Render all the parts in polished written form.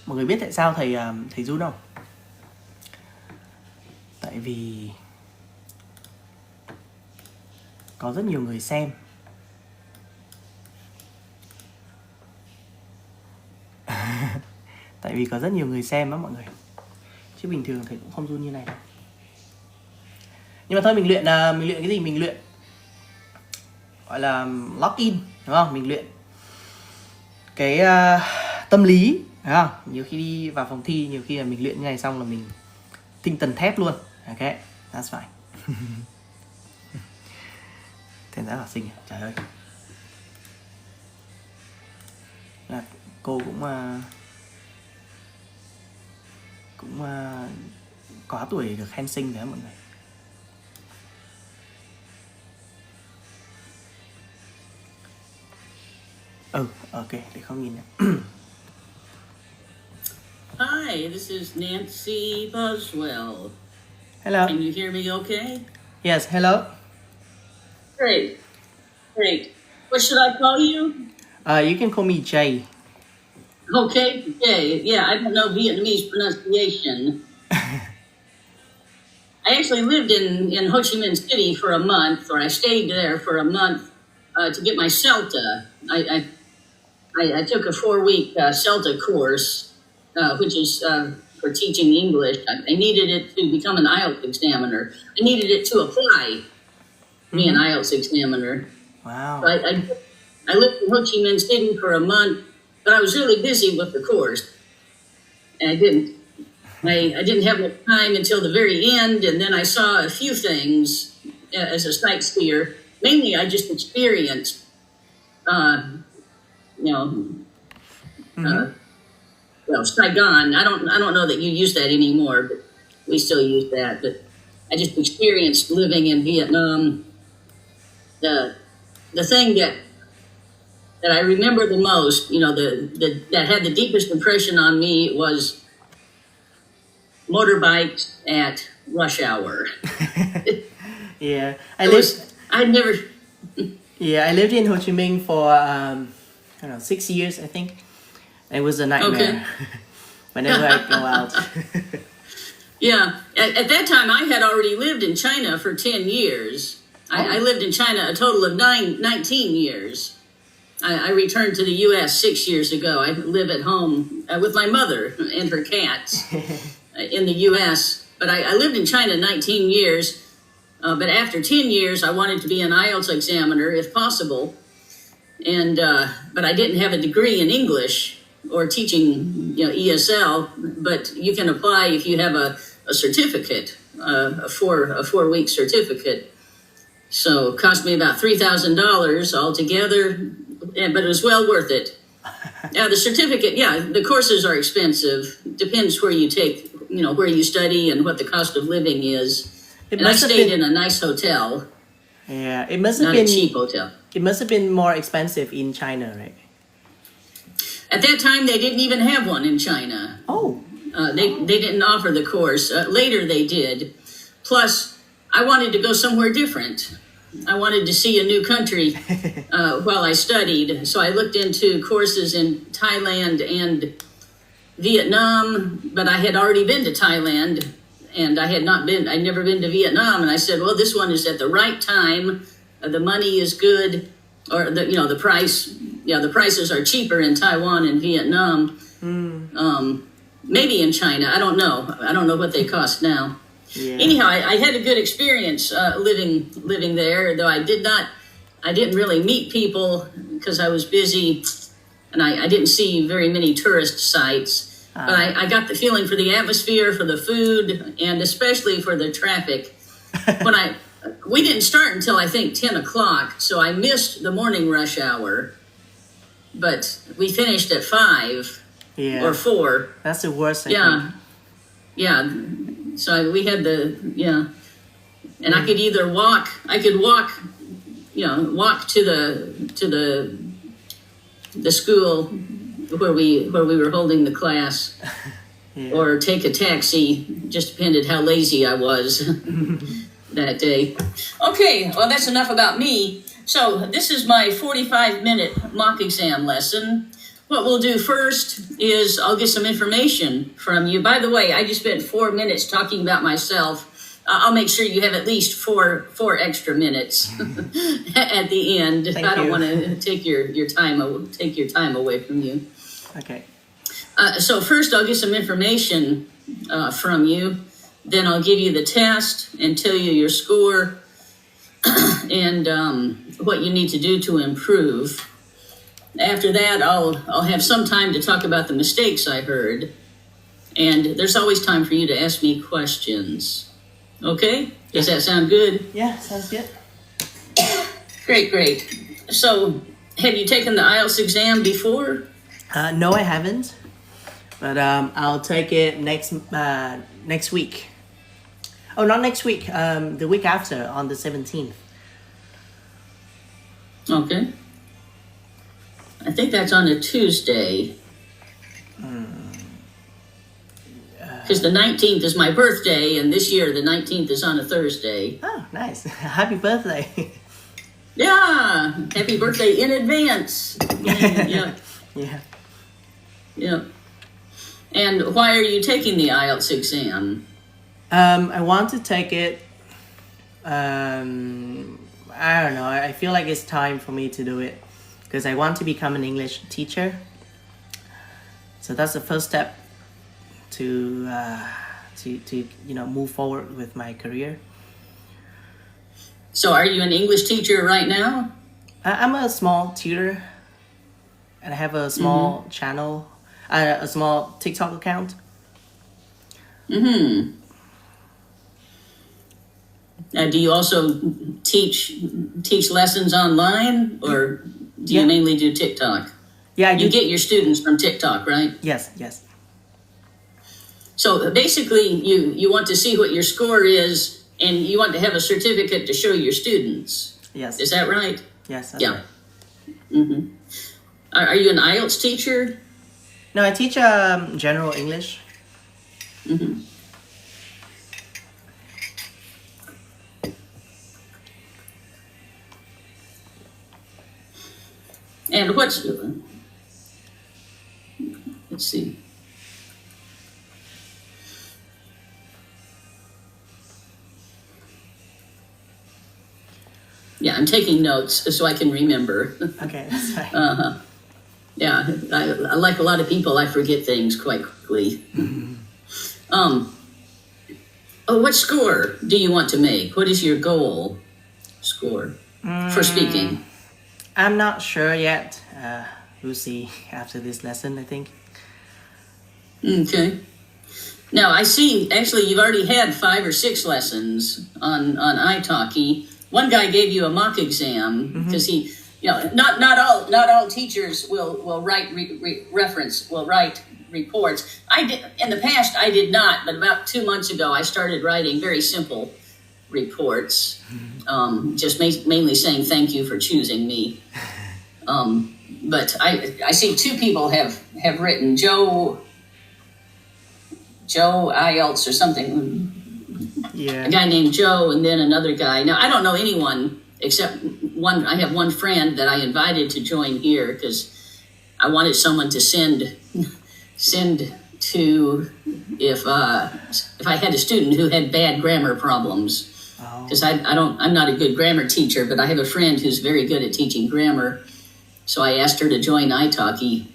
Mọi người biết tại sao thầy run không? Tại vì có rất nhiều người xem. Tại vì có rất nhiều người xem á mọi người. Chứ bình thường thầy cũng không run như này đâu. Nhưng mà thôi mình luyện cái gì? Mình luyện gọi là lock in, đúng không? Mình luyện cái tâm lý, đúng không? Nhiều khi đi vào phòng thi, nhiều khi là mình luyện như này xong là mình tinh thần thép luôn. Ok, that's fine. Thiên giáo học sinh, trời ơi. Là cô cũng quá tuổi được khen sinh đấy mọi người. Ok, để không nhìn nữa. Hi, this is Nancy Boswell. Hello. Can you hear me okay? Yes, hello. Great. What should I call you? You can call me Jay. Okay, Jay. Yeah, I don't know Vietnamese pronunciation. I actually lived in Ho Chi Minh City for a month, or I stayed there for a month to get my CELTA. I took a 4-week CELTA course, which is for teaching English. I needed it to become an IELTS examiner. I needed it to apply to be an IELTS examiner. Wow. So I lived in Ho Chi Minh City for a month, but I was really busy with the course. And I didn't have much time until the very end, and then I saw a few things as a sightseer. Mainly, I just experienced, Saigon. I don't know that you use that anymore, but we still use that. But I just experienced living in Vietnam. The thing that I remember the most, that had the deepest impression on me was motorbikes at rush hour. Yeah, I lived in Ho Chi Minh for 6 years, I think. It was a nightmare. Okay. Whenever I go out. Yeah, at that time I had already lived in China for 10 years. I lived in China a total of 19 years. I returned to the U.S. 6 years ago. I live at home with my mother and her cats in the U.S. But I lived in China 19 years. But after 10 years, I wanted to be an IELTS examiner if possible. And but I didn't have a degree in English or teaching, ESL. But you can apply if you have a certificate, a 4-week certificate. So it cost me about $3,000 altogether, but it was well worth it. The certificate, the courses are expensive. Depends where you take, where you study and what the cost of living is. And I stayed in a nice hotel. Yeah, it must have been not a cheap hotel. It must have been more expensive in China, right? At that time, they didn't even have one in China. Oh. They didn't offer the course. Later they did. Plus, I wanted to go somewhere different. I wanted to see a new country while I studied. So I looked into courses in Thailand and Vietnam, but I had already been to Thailand and I'd never been to Vietnam. And I said, well, this one is at the right time. The money is good, or the prices are cheaper in Taiwan and Vietnam. Maybe in China. I don't know what they cost now. Yeah. Anyhow, I had a good experience living there, though I didn't really meet people because I was busy and I didn't see very many tourist sites. But I got the feeling for the atmosphere, for the food, and especially for the traffic. We didn't start until I think 10 o'clock, so I missed the morning rush hour. But we finished at 5 or 4. That's the worst. Yeah. So we had and I could either walk. I could walk to the school where we were holding the class, or take a taxi. Just depended how lazy I was that day. Okay, well that's enough about me. So this is my 45-minute mock exam lesson. what we'll do first is I'll get some information from you. By the way, I just spent 4 minutes talking about myself. I'll make sure you have at least four extra minutes at the end. I don't want to take your time away from you. Okay. So first, I'll get some information from you. Then I'll give you the test and tell you your score and what you need to do to improve. After that, I'll have some time to talk about the mistakes I heard, and there's always time for you to ask me questions. Okay? Does that sound good? Yeah, sounds good. Great. So, have you taken the IELTS exam before? No, I haven't, but I'll take it next week. Oh, not next week. The week after, on the 17th. Okay. I think that's on a Tuesday. Because the 19th is my birthday, and this year the 19th is on a Thursday. Oh, nice. Happy birthday. Yeah, happy birthday in advance. Yeah. And why are you taking the IELTS exam? I want to take it. I don't know. I feel like it's time for me to do it because I want to become an English teacher. So that's the first step to move forward with my career. So are you an English teacher right now? I'm a small tutor, and I have a small channel, a small TikTok account. Do you also teach lessons online, or do you mainly do TikTok? Yeah, you get your students from TikTok, right? Yes. So basically, you want to see what your score is, and you want to have a certificate to show your students. Yes. Is that right? Yes. That's right. Are you an IELTS teacher? No, I teach general English. And let's see. Yeah, I'm taking notes so I can remember. Okay, that's fine. Yeah, I like a lot of people, I forget things quite quickly. What score do you want to make? What is your goal score for speaking? I'm not sure yet. We'll see after this lesson, I think. Okay. Now, I see, actually, you've already had 5 or 6 lessons on italki. One guy gave you a mock exam because he, not all teachers will write write reports. I did in the past. I did not, but about 2 months ago, I started writing very simple reports, just mainly saying thank you for choosing me. But I see 2 people have written Joe IELTS or something. Yeah. A guy named Joe, and then another guy. Now, I don't know anyone except one. I have one friend that I invited to join here because I wanted someone to send to if I had a student who had bad grammar problems. Because I'm not a good grammar teacher, but I have a friend who's very good at teaching grammar. So I asked her to join italki,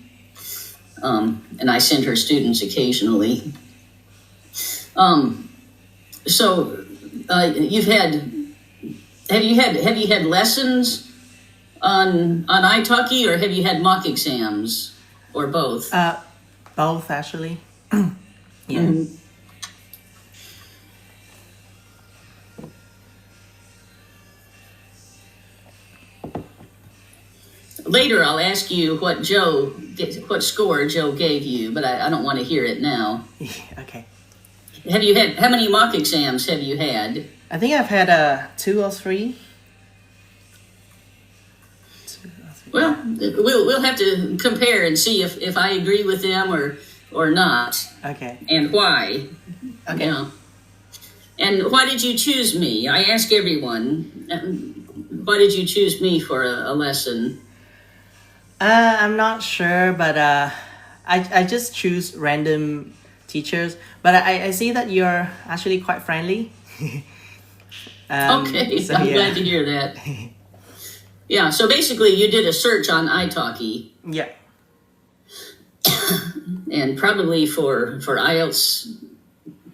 and I send her students occasionally. So have you had lessons on italki, or have you had mock exams, or both? Both, actually. Yeah. Later, I'll ask you what score Joe gave you, but I don't want to hear it now. Okay. How many mock exams have you had? I think I've had 2 or 3. Well, we'll have to compare and see if I agree with them or not. Okay. And why. Okay. Yeah. And why did you choose me? I ask everyone, why did you choose me for a lesson? I'm not sure, but I just choose random teachers. But I see that you're actually quite friendly. Okay, so I'm yeah. glad to hear that. Yeah, so basically you did a search on italki, Yeah. and probably for IELTS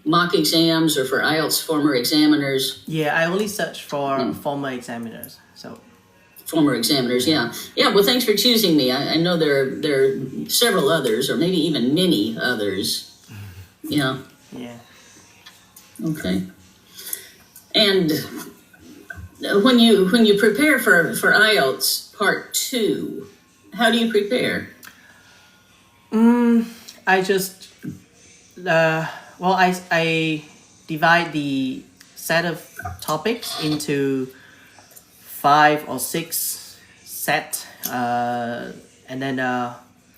mock exams or for IELTS former examiners. Yeah, I only search for former examiners. So Former examiners, yeah. Yeah, well, thanks for choosing me. I know there are several others, or maybe even many others. Yeah. yeah. Okay. And when you prepare for IELTS Part 2, how do you prepare? I just I divide the set of topics into 5 or 6 set, and then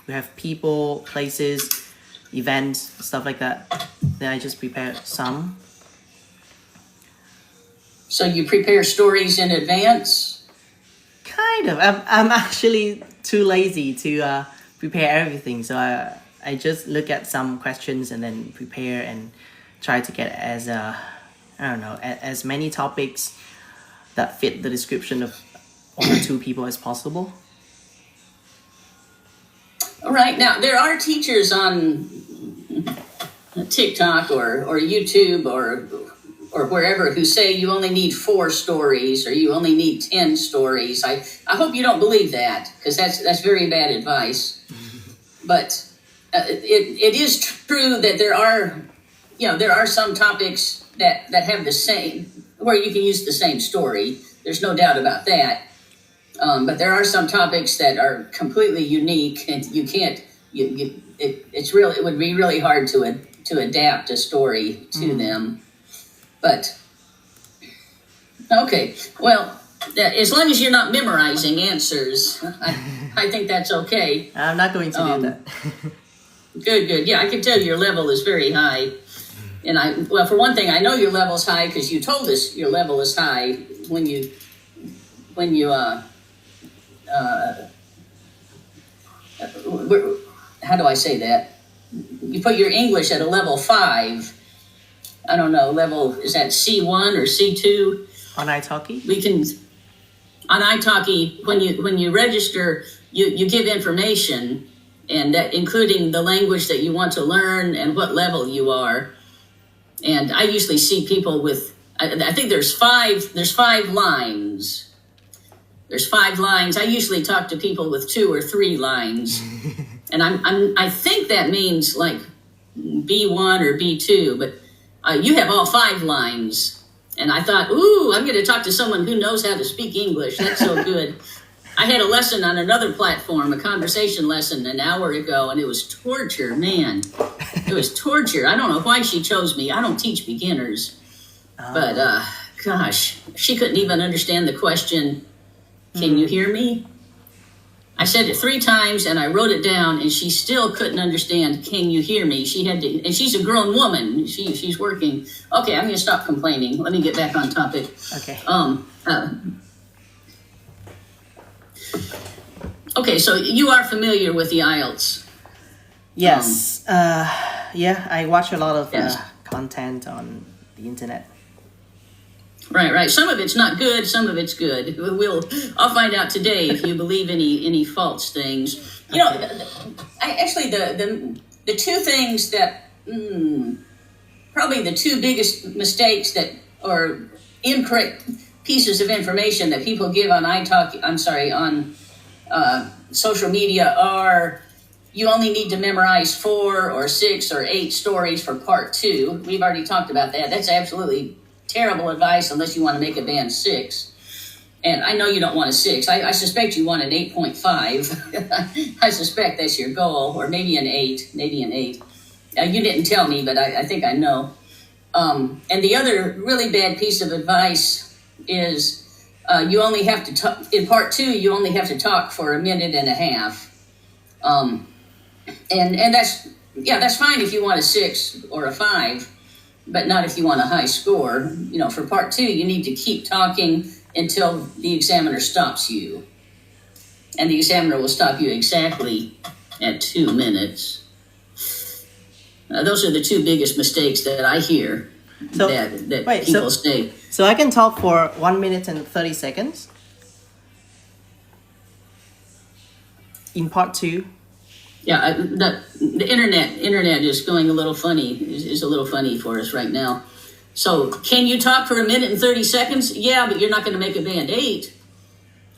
we have people, places, events, stuff like that. Then I just prepare some. So you prepare stories in advance? Kind of. I'm actually too lazy to prepare everything, so I just look at some questions and then prepare and try to get as many topics that fit the description of 1 or 2 people as possible. All right. Now, there are teachers on TikTok or YouTube or wherever who say you only need 4 stories or you only need 10 stories. I hope you don't believe that, because that's very bad advice. But it is true that there are some topics that have the same, where you can use the same story. There's no doubt about that. But there are some topics that are completely unique, and you can't. It would be really hard to adapt a story to them. But okay, well, as long as you're not memorizing answers, I think that's okay. I'm not going to do that. Good. Yeah, I can tell your level is very high. And for one thing, I know your level's high because you told us your level is high when you how do I say that? You put your English at a level 5. I don't know, is that C1 or C2? On italki? We can, on italki, when you register, you give information, and that including the language that you want to learn and what level you are. And I usually see people with, I think there's five lines. There's 5 lines. I usually talk to people with 2 or 3 lines. And I think that means like B1 or B2, but you have all 5 lines. And I thought, ooh, I'm going to talk to someone who knows how to speak English. That's so good. I had a lesson on another platform, a conversation lesson an hour ago, and it was torture, man. It was torture. I don't know why she chose me. I don't teach beginners. But, gosh, she couldn't even understand the question, can you hear me? I said it 3 times, and I wrote it down, and she still couldn't understand, can you hear me? She had to, and she's a grown woman. She's working. Okay, I'm going to stop complaining. Let me get back on topic. Okay. Okay, so you are familiar with the IELTS. Yes. Yeah, I watch a lot of Yes. content on the internet. Right. Some of it's not good. Some of it's good. I'll find out today if you believe any false things. You know, the 2 things that probably the 2 biggest mistakes that or incorrect pieces of information that people give on social media are you only need to memorize 4 or 6 or 8 stories for part 2. We've already talked about that. That's absolutely terrible advice unless you want to make a band 6. And I know you don't want a 6. I suspect you want an 8.5. I suspect that's your goal, or maybe an 8. You didn't tell me, but I think I know. And the other really bad piece of advice is you only have to talk, in part 2, you only have to talk for a minute and a half. And that's fine if you want a 6 or a 5. But not if you want a high score. You know, for part 2, you need to keep talking until the examiner stops you. and the examiner will stop you exactly at 2 minutes. Those are the two biggest mistakes that I hear that people say. So I can talk for 1 minute and 30 seconds in part 2. Yeah, the internet is going a little funny. Is a little funny for us right now. So, can you talk for 1 minute and 30 seconds? Yeah, but you're not going to make a band 8.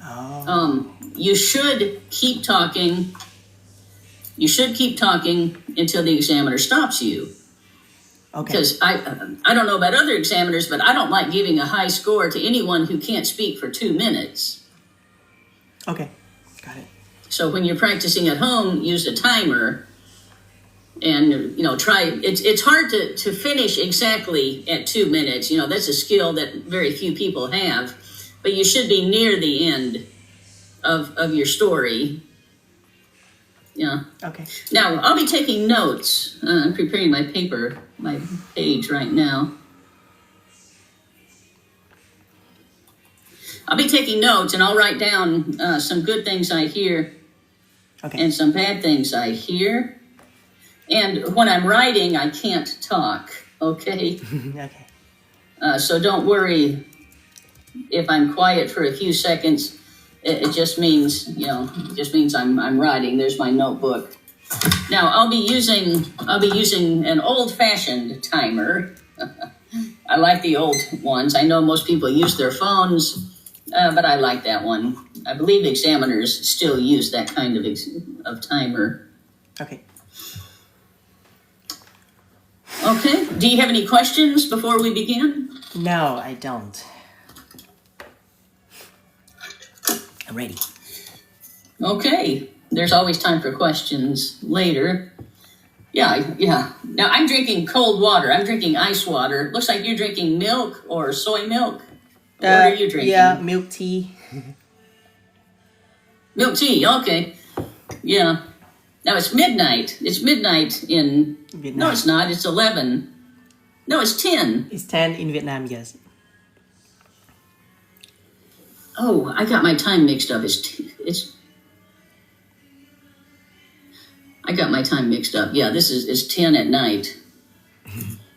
Oh. You should keep talking. You should keep talking until the examiner stops you. Okay. Because I don't know about other examiners, but I don't like giving a high score to anyone who can't speak for 2 minutes. Okay, got it. So when you're practicing at home, use a timer, and try. It's hard to finish exactly at 2 minutes. That's a skill that very few people have, but you should be near the end of your story. Yeah. Okay. Now I'll be taking notes. I'm preparing my page right now. I'll be taking notes, and I'll write down some good things I hear, and some bad things I hear. And when I'm writing, I can't talk. Okay. Okay. So don't worry if I'm quiet for a few seconds. It just means, I'm writing. There's my notebook. Now I'll be using an old-fashioned timer. I like the old ones. I know most people use their phones, but I like that one. I believe examiners still use that kind of timer. Okay. Okay. Do you have any questions before we begin? No, I don't. I'm ready. Okay. There's always time for questions later. Yeah. Now, I'm drinking cold water. I'm drinking ice water. Looks like you're drinking milk or soy milk. What are you drinking? Yeah, milk tea. Milk tea, okay. Yeah. Now, it's midnight. It's midnight in... Vietnam. No, it's not. It's 11. No, it's 10. It's 10 in Vietnam, yes. Oh, I got my time mixed up. I got my time mixed up. Yeah, it's 10 at night.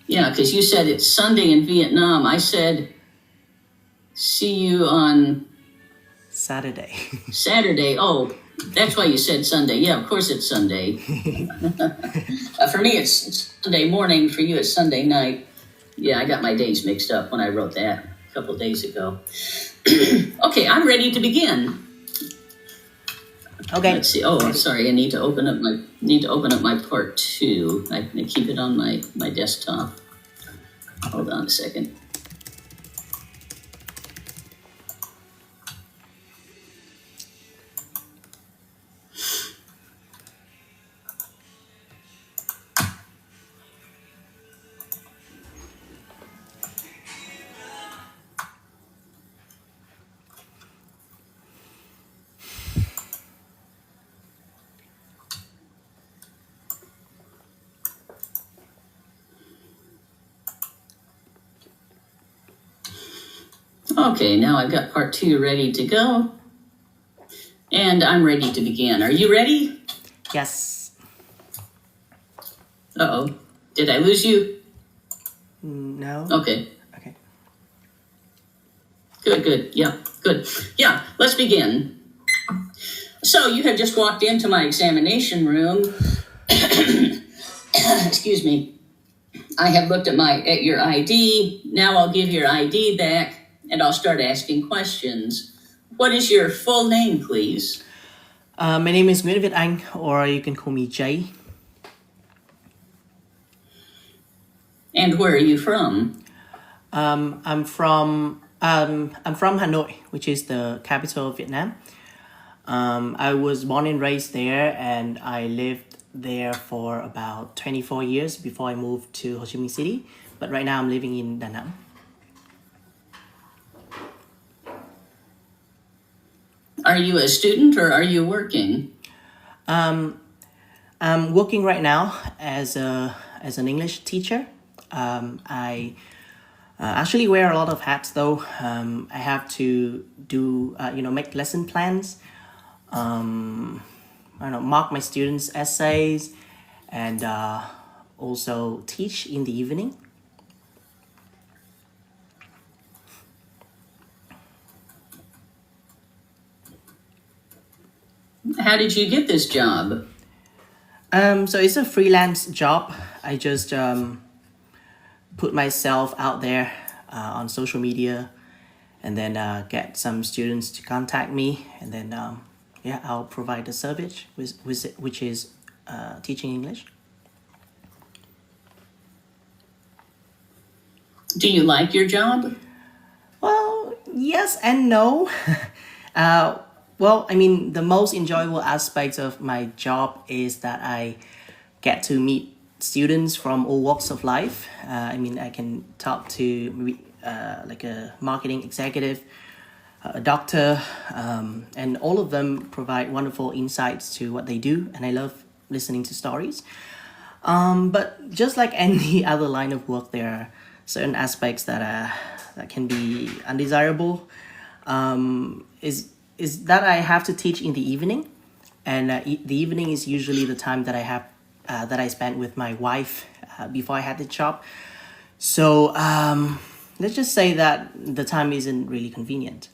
Yeah, because you said it's Sunday in Vietnam. I said, see you on... Saturday. Saturday. Oh, that's why you said Sunday. Yeah, of course it's Sunday. For me, it's Sunday morning. For you, it's Sunday night. Yeah, I got my days mixed up when I wrote that a couple days ago. Okay, I'm ready to begin. Okay. Let's see. Oh, I'm sorry. I need to open up my part 2. I keep it on my desktop. Hold on a second. Okay, now I've got part 2 ready to go. And I'm ready to begin. Are you ready? Yes. Uh-oh. Did I lose you? No. Okay. Okay. Good. Yeah, good. Yeah, let's begin. So you have just walked into my examination room. Excuse me. I have looked at your ID. Now I'll give your ID back, and I'll start asking questions. What is your full name, please? My name is Việt Anh, or you can call me Jay. And where are you from? I'm from Hanoi, which is the capital of Vietnam. I was born and raised there, and I lived there for about 24 years before I moved to Ho Chi Minh City. But right now I'm living in Da Nang. Are you a student or are you working? I'm working right now as an English teacher. I actually wear a lot of hats though. I have to do make lesson plans. I don't know, mark my students' essays, and also teach in the evening. How did you get this job? So it's a freelance job. I just put myself out there on social media, and then get some students to contact me, and then yeah, I'll provide the service, which is teaching English. Do you like your job? Well, yes and no. Well, I mean, the most enjoyable aspect of my job is that I get to meet students from all walks of life. I mean, I can talk to like a marketing executive, a doctor, and all of them provide wonderful insights to what they do, and I love listening to stories. But just like any other line of work, there are certain aspects that can be undesirable. Is that I have to teach in the evening, and the evening is usually the time that I have that I spent with my wife before I had the job. So let's just say that the time isn't really convenient.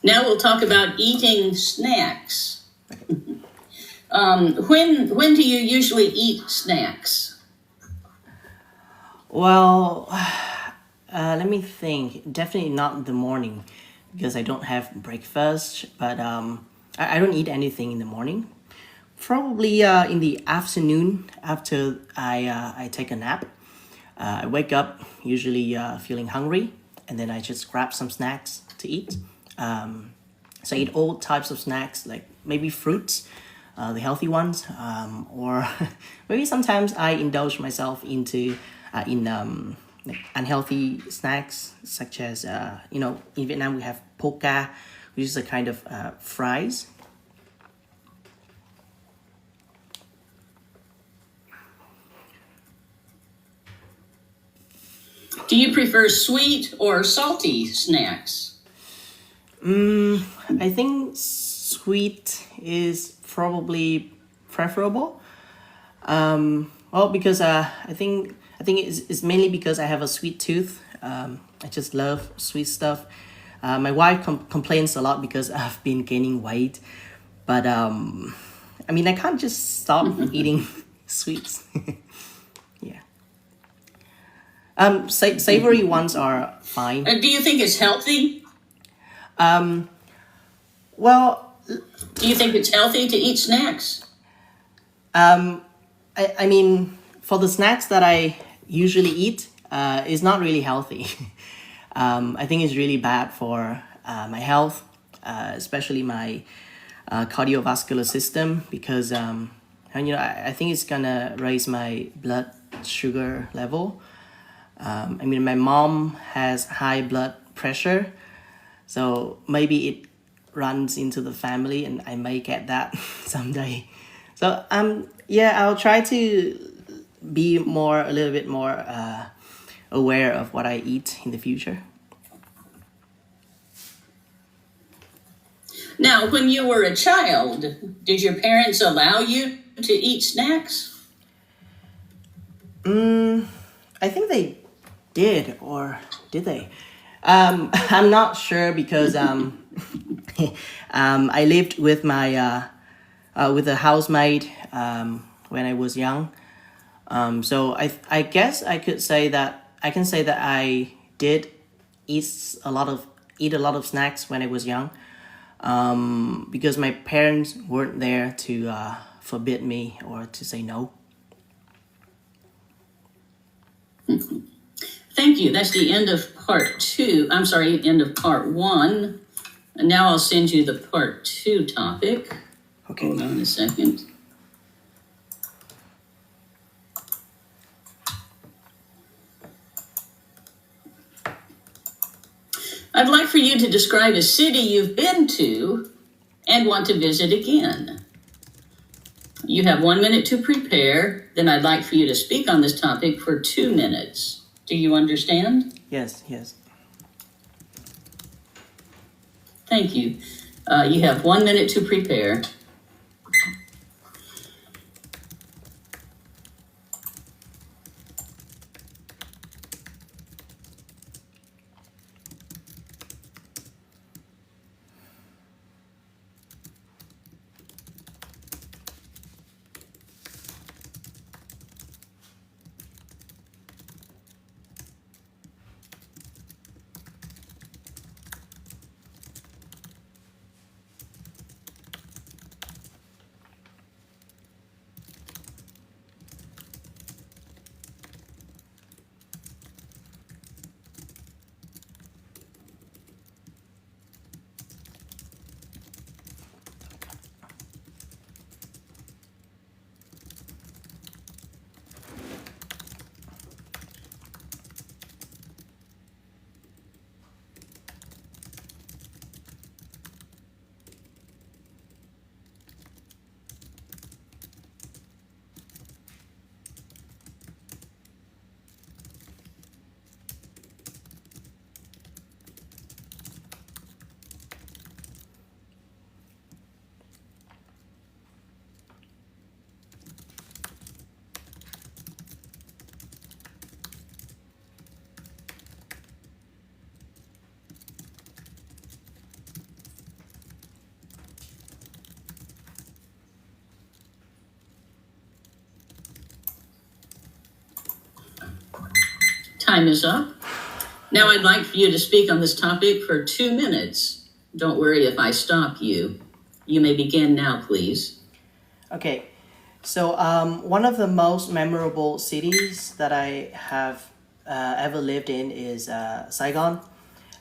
Now we'll talk about eating snacks. When do you usually eat snacks? Well, let me think. Definitely not in the morning, because I don't have breakfast. But I don't eat anything in the morning. Probably in the afternoon after I take a nap. I wake up usually feeling hungry, and then I just grab some snacks to eat. So I eat all types of snacks, like maybe fruits, the healthy ones, or maybe sometimes I indulge myself into like unhealthy snacks, such as in Vietnam we have poca, which is a kind of fries. Do you prefer sweet or salty snacks? I think sweet is probably preferable. Well, because I think it's mainly because I have a sweet tooth. I just love sweet stuff. My wife complains a lot because I've been gaining weight, but I mean, I can't just stop eating sweets. Yeah. Savory ones are fine. Do you think it's healthy? Well, Do you think it's healthy to eat snacks? I mean, for the snacks that I usually eat, it's not really healthy. I think it's really bad for my health, especially my cardiovascular system, because I think it's gonna raise my blood sugar level. I mean, my mom has high blood pressure, so maybe it runs into the family, and I may get that someday. So yeah, I'll try to be a little bit more aware of what I eat in the future. Now, when you were a child, did your parents allow you to eat snacks? I think they did, or did they? I'm not sure, because I lived with my with a housemate when I was young. So I guess I can say that I did eat a lot of snacks when I was young, because my parents weren't there to forbid me or to say no. Thank you. That's the end of part 2. I'm sorry, end of part 1. And now I'll send you the part 2 topic. Okay. Hold on a second. I'd like for you to describe a city you've been to and want to visit again. You have 1 minute to prepare. Then I'd like for you to speak on this topic for 2 minutes. Do you understand? Yes. Thank you. You have 1 minute to prepare. Time is up. Now I'd like for you to speak on this topic for 2 minutes. Don't worry if I stop you. You may begin now, please. Okay, so one of the most memorable cities that I have ever lived in is Saigon,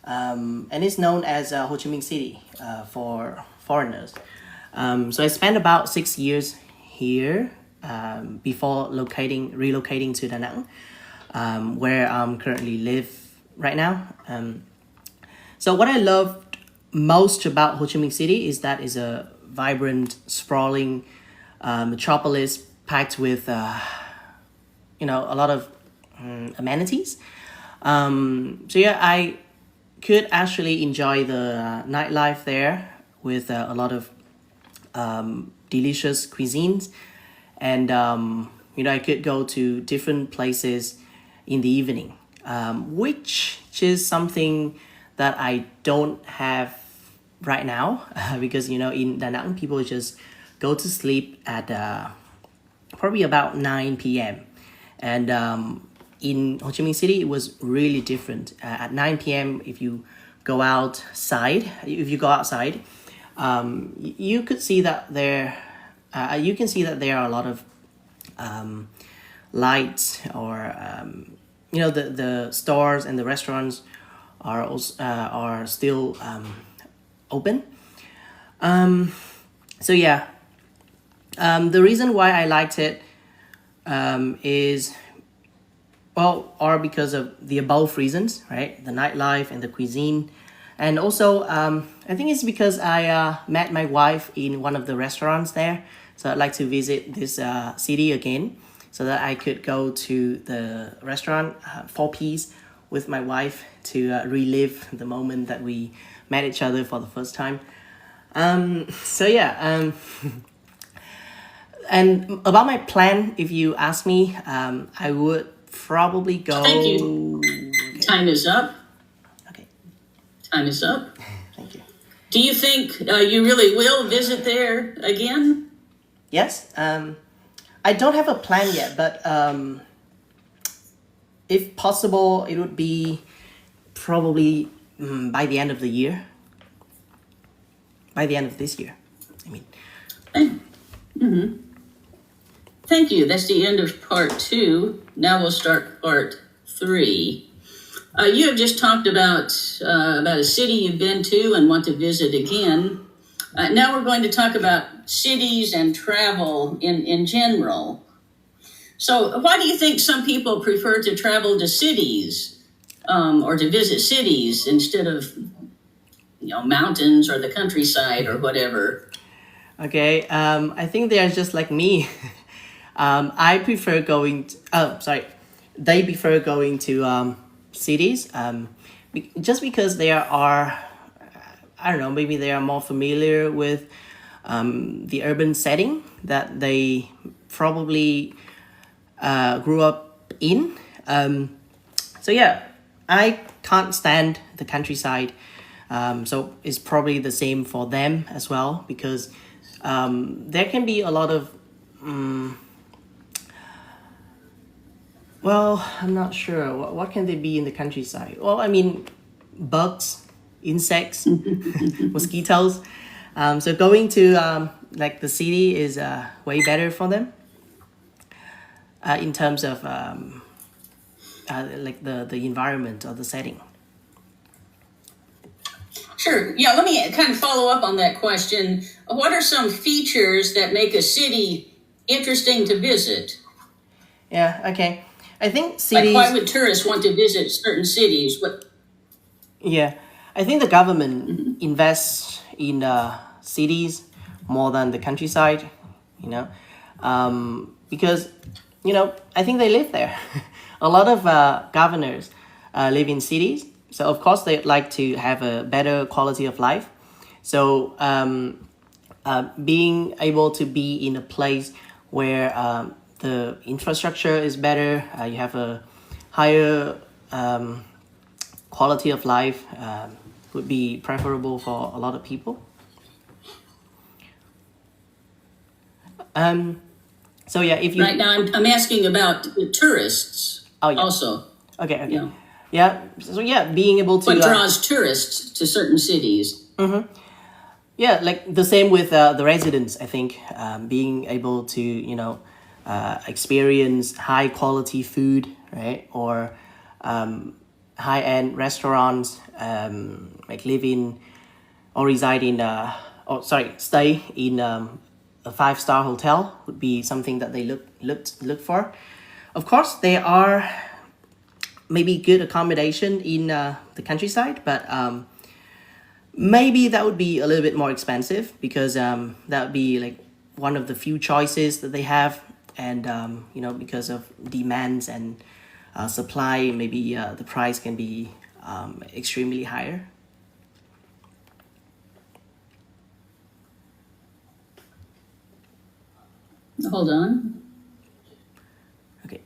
and it's known as Ho Chi Minh City for foreigners. So I spent about 6 years here before relocating to Da Nang, where I'm currently live right now. So what I loved most about Ho Chi Minh City is that it's a vibrant, sprawling metropolis packed with a lot of amenities. So yeah, I could actually enjoy the nightlife there with a lot of delicious cuisines, and I could go to different places in the evening, which is something that I don't have right now because in Da Nang people just go to sleep at probably about 9 p.m. and in Ho Chi Minh City it was really different. At 9 p.m. if you go outside, you could see that you can see that there are a lot of lights, or the stores and the restaurants are also, are still open. So yeah, the reason why I liked it are because of the above reasons, right? The nightlife and the cuisine. And also, I think it's because I met my wife in one of the restaurants there. So I'd like to visit this city again so that I could go to the restaurant, 4Ps, with my wife to relive the moment that we met each other for the first time. So yeah, and about my plan, if you ask me, I would probably go... Thank you. Okay. Time is up. Okay. Time is up. Thank you. Do you think you really will visit there again? Yes. I don't have a plan yet, but if possible, it would be probably by the end of the year. By the end of this year, I mean. Mm-hmm. Thank you. That's the end of part 2. Now we'll start part 3. You have just talked about a city you've been to and want to visit again. Now we're going to talk about cities and travel in general. So why do you think some people prefer to travel to cities or to visit cities instead of mountains or the countryside or whatever? Okay, I think they are just like me. I prefer going they prefer going to cities just because there are I don't know, maybe they are more familiar with the urban setting that they probably grew up in. So yeah, I can't stand the countryside. So it's probably the same for them as well, because there can be a lot of well, I'm not sure. What can they be in the countryside? Well, I mean, bugs, insects, mosquitoes. So going to like the city is way better for them in terms of like the environment or the setting. Sure. Yeah, let me kind of follow up on that question. What are some features that make a city interesting to visit? Yeah. Okay. I think Like, cities. why would tourists want to visit certain cities? What? Yeah, I think the government invests in cities more than the countryside, you know, because, you know, I think they live there. A lot of governors live in cities, so of course they'd like to have a better quality of life. So being able to be in a place where the infrastructure is better, you have a higher quality of life would be preferable for a lot of people. So yeah, if you Right now, I'm asking about the tourists. Oh, yeah. Also, okay, yeah. yeah, so yeah, being able to What draws tourists to certain cities? yeah, like the same with the residents. I think being able to, you know, experience high quality food, right, or high end restaurants, like live in or reside in stay in a 5-star hotel would be something that they look for. Of course, there are maybe good accommodation in the countryside, but maybe that would be a little bit more expensive, because that would be like one of the few choices that they have, and you know, because of demands and supply, maybe the price can be extremely higher. Hold on. Okay.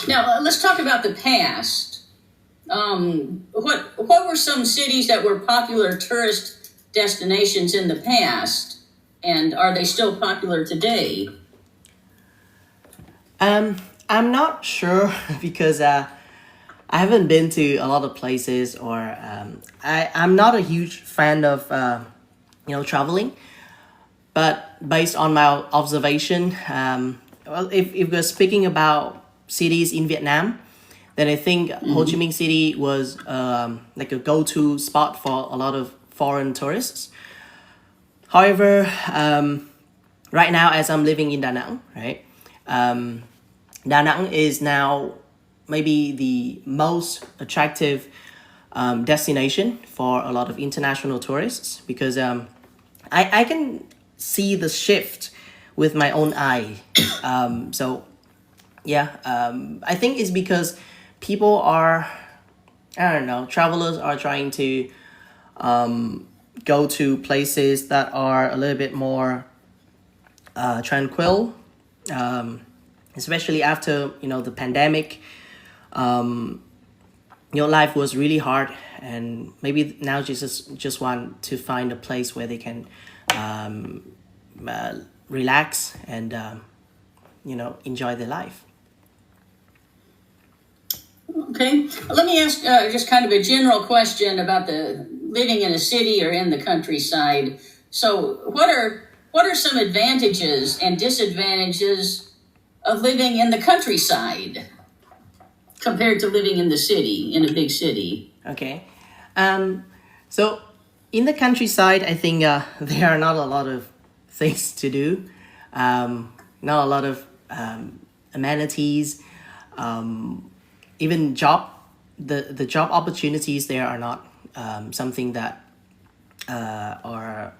Now, let's talk about the past. What were some cities that were popular tourist destinations in the past, and are they still popular today? I'm not sure because I haven't been to a lot of places, or I'm not a huge fan of you know, traveling. But based on my observation, well, if we're speaking about cities in Vietnam, then I think Ho Chi Minh City was like a go-to spot for a lot of foreign tourists. However, right now, as I'm living in Da Nang, right, Da Nang is now maybe the most attractive destination for a lot of international tourists, because I can see the shift with my own eye. So yeah, I think it's because people are, I don't know, travelers are trying to go to places that are a little bit more tranquil, especially after, you know, the pandemic. Your life was really hard, and maybe now just want to find a place where they can relax and you know, enjoy their life. Okay, let me ask just kind of a general question about the living in a city or in the countryside. So, what are some advantages and disadvantages of living in the countryside compared to living in the city, in a big city? Okay, so in the countryside, I think there are not a lot of things to do, not a lot of amenities, even the job opportunities there are not something that are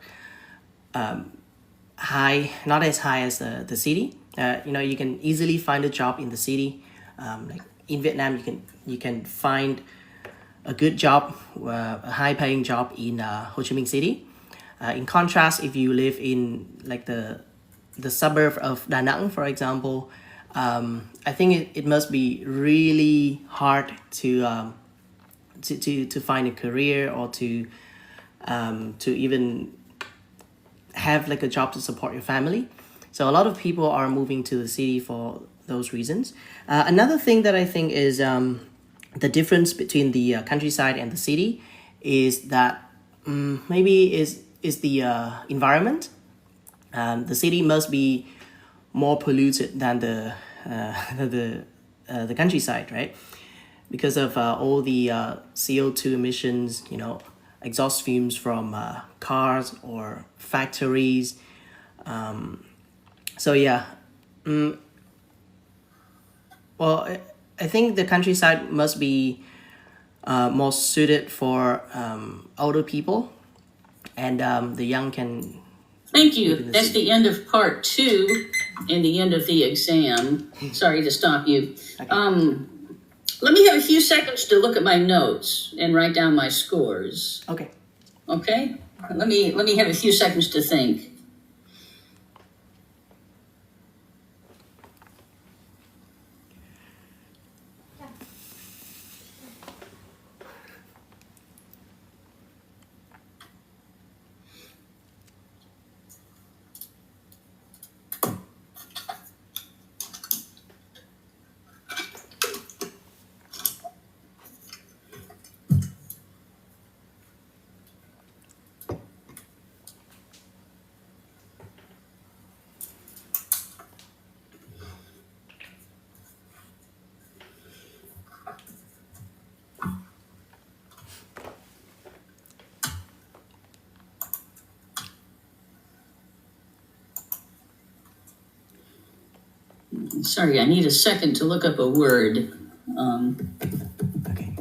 high, not as high as the city. You know, you can easily find a job in the city, Like in Vietnam, you can find a good job, a high-paying job in Ho Chi Minh City. In contrast, if you live in like the suburb of Da Nang, for example, I think it must be really hard to find a career or to even have like a job to support your family. So a lot of people are moving to the city for those reasons. Another thing that I think is the difference between the countryside and the city is that maybe is the environment. The city must be more polluted than the countryside, right? Because of all the CO2 emissions, exhaust fumes from cars or factories. So yeah, well, I think the countryside must be more suited for older people, and the young can. Thank you. That's the end of part 2 and the end of the exam. Sorry to stop you. Okay. Let me have a few seconds to look at my notes and write down my scores. Okay. Okay? Let me have a few seconds to think. Sorry, I need a second to look up a word. Okay.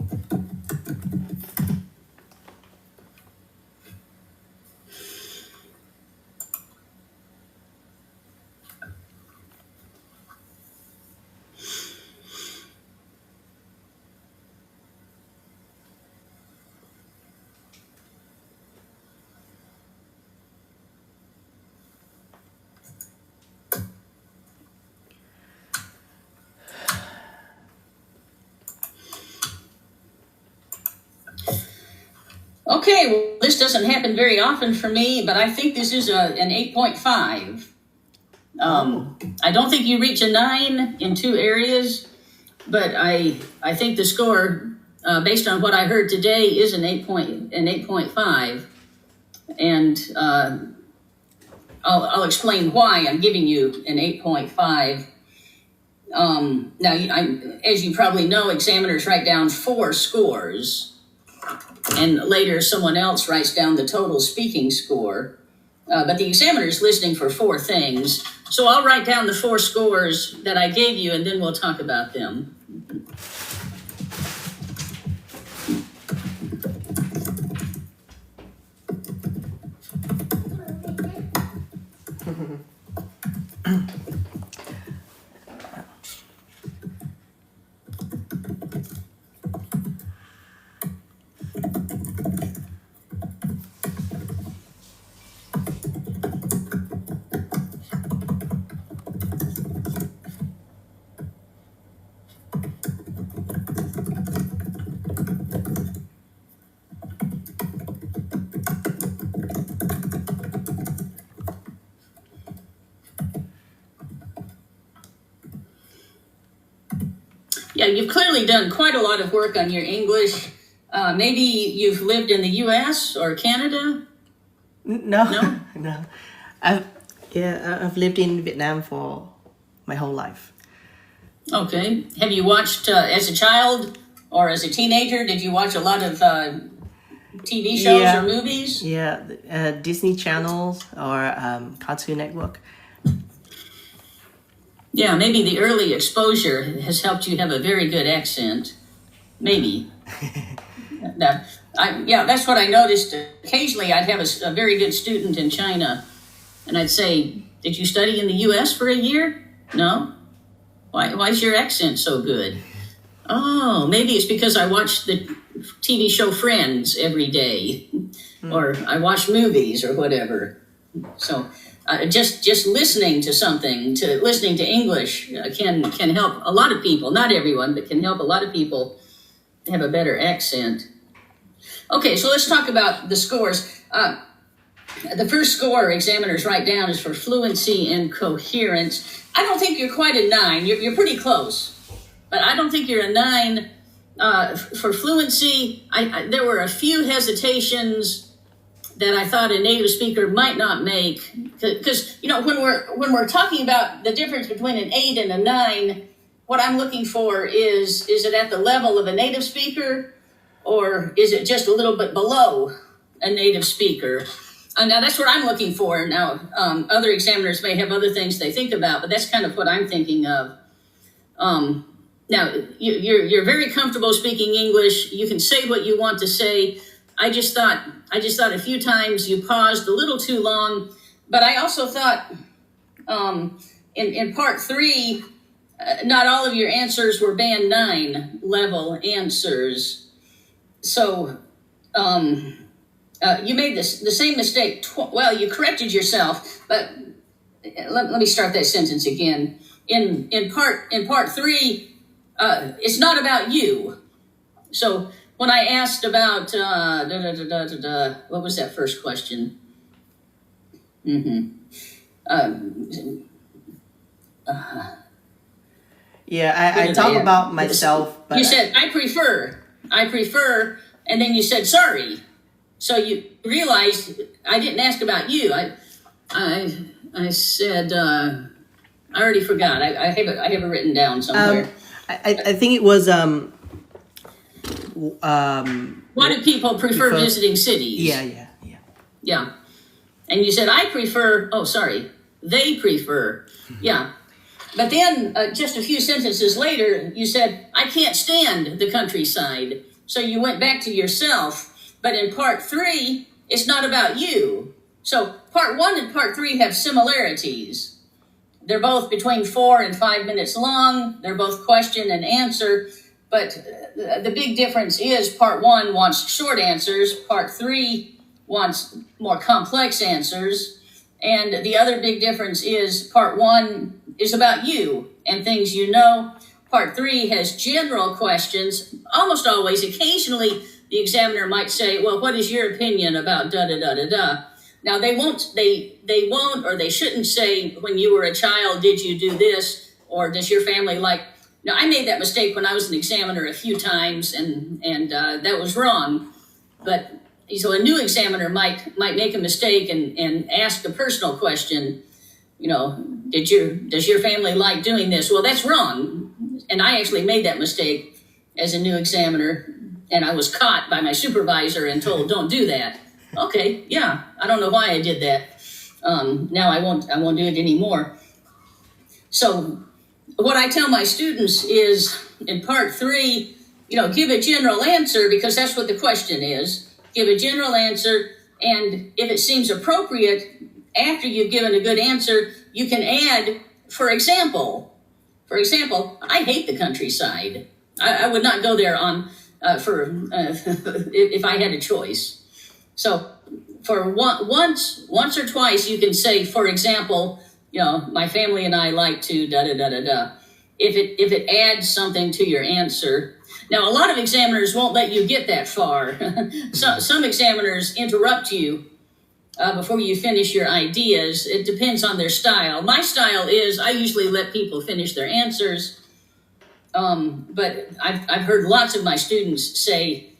Okay, well, this doesn't happen very often for me, but I think this is an 8.5. I don't think you reach a 9 in 2 areas, but I think the score, based on what I heard today, is an 8.5. And I'll explain why I'm giving you an 8.5. Now, as you probably know, examiners write down 4 scores. And later someone else writes down the total speaking score. But the examiner is listening for 4 things. So I'll write down the 4 scores that I gave you, and then we'll talk about them. Yeah, you've clearly done quite a lot of work on your English. Maybe you've lived in the U.S. or Canada? No, No? no. I've lived in Vietnam for my whole life. Okay. Have you watched, as a child or as a teenager, did you watch a lot of TV shows or movies? Yeah, Disney channels or Cartoon Network. Yeah, maybe the early exposure has helped you have a very good accent. Maybe. That's what I noticed. Occasionally, I'd have a very good student in China, and I'd say, "Did you study in the U.S. for a year?" No. Why is your accent so good? Oh, maybe it's because I watch the TV show Friends every day, or I watch movies or whatever. So just listening to something, listening to English can help a lot of people. Not everyone, but can help a lot of people have a better accent. Okay, so let's talk about the scores. The first score examiners write down is for fluency and coherence. I don't think you're quite a 9. You're pretty close. But I don't think you're a 9 for fluency. There were a few hesitations that I thought a native speaker might not make, because when we're talking about the difference between an 8 and a 9, what I'm looking for is it at the level of a native speaker, or is it just a little bit below a native speaker? Now that's what I'm looking for. Now other examiners may have other things they think about, but that's kind of what I'm thinking of. Now, you're very comfortable speaking English. You can say what you want to say. I just thought a few times you paused a little too long. But I also thought in part 3, not all of your answers were band 9 level answers. So you made the same mistake. You corrected yourself. But let me start that sentence again. In part 3. It's not about you. So when I asked about what was that first question? I talk about myself. But you said I prefer, and then you said sorry. So you realized I didn't ask about you. I said I already forgot. I have it written down somewhere. I think it was why do people prefer visiting cities? Yeah. And you said I prefer. Oh, sorry. They prefer. Yeah. But then just a few sentences later, you said I can't stand the countryside. So you went back to yourself. But in part 3, it's not about you. So part 1 and part 3 have similarities. They're both between 4 and 5 minutes long. They're both question and answer. But the big difference is part 1 wants short answers. Part 3 wants more complex answers. And the other big difference is part 1 is about you and things you know. Part 3 has general questions. Almost always, occasionally, the examiner might say, well, what is your opinion about da-da-da-da-da? Now, they won't, or they shouldn't say, when you were a child, did you do this? Or does your family like... Now, I made that mistake when I was an examiner a few times, and that was wrong. But so a new examiner might make a mistake and ask a personal question. Does your family like doing this? Well, that's wrong. And I actually made that mistake as a new examiner, and I was caught by my supervisor and told, don't do that. Okay, yeah, I don't know why I did that. Now I won't do it anymore. So what I tell my students is in part 3, give a general answer, because that's what the question is. Give a general answer, and if it seems appropriate, after you've given a good answer, you can add, for example, I hate the countryside. I would not go there if I had a choice. So for once or twice, you can say, for example, my family and I like to da-da-da-da-da. If it adds something to your answer. Now, a lot of examiners won't let you get that far. Some examiners interrupt you before you finish your ideas. It depends on their style. My style is I usually let people finish their answers. But I've heard lots of my students say,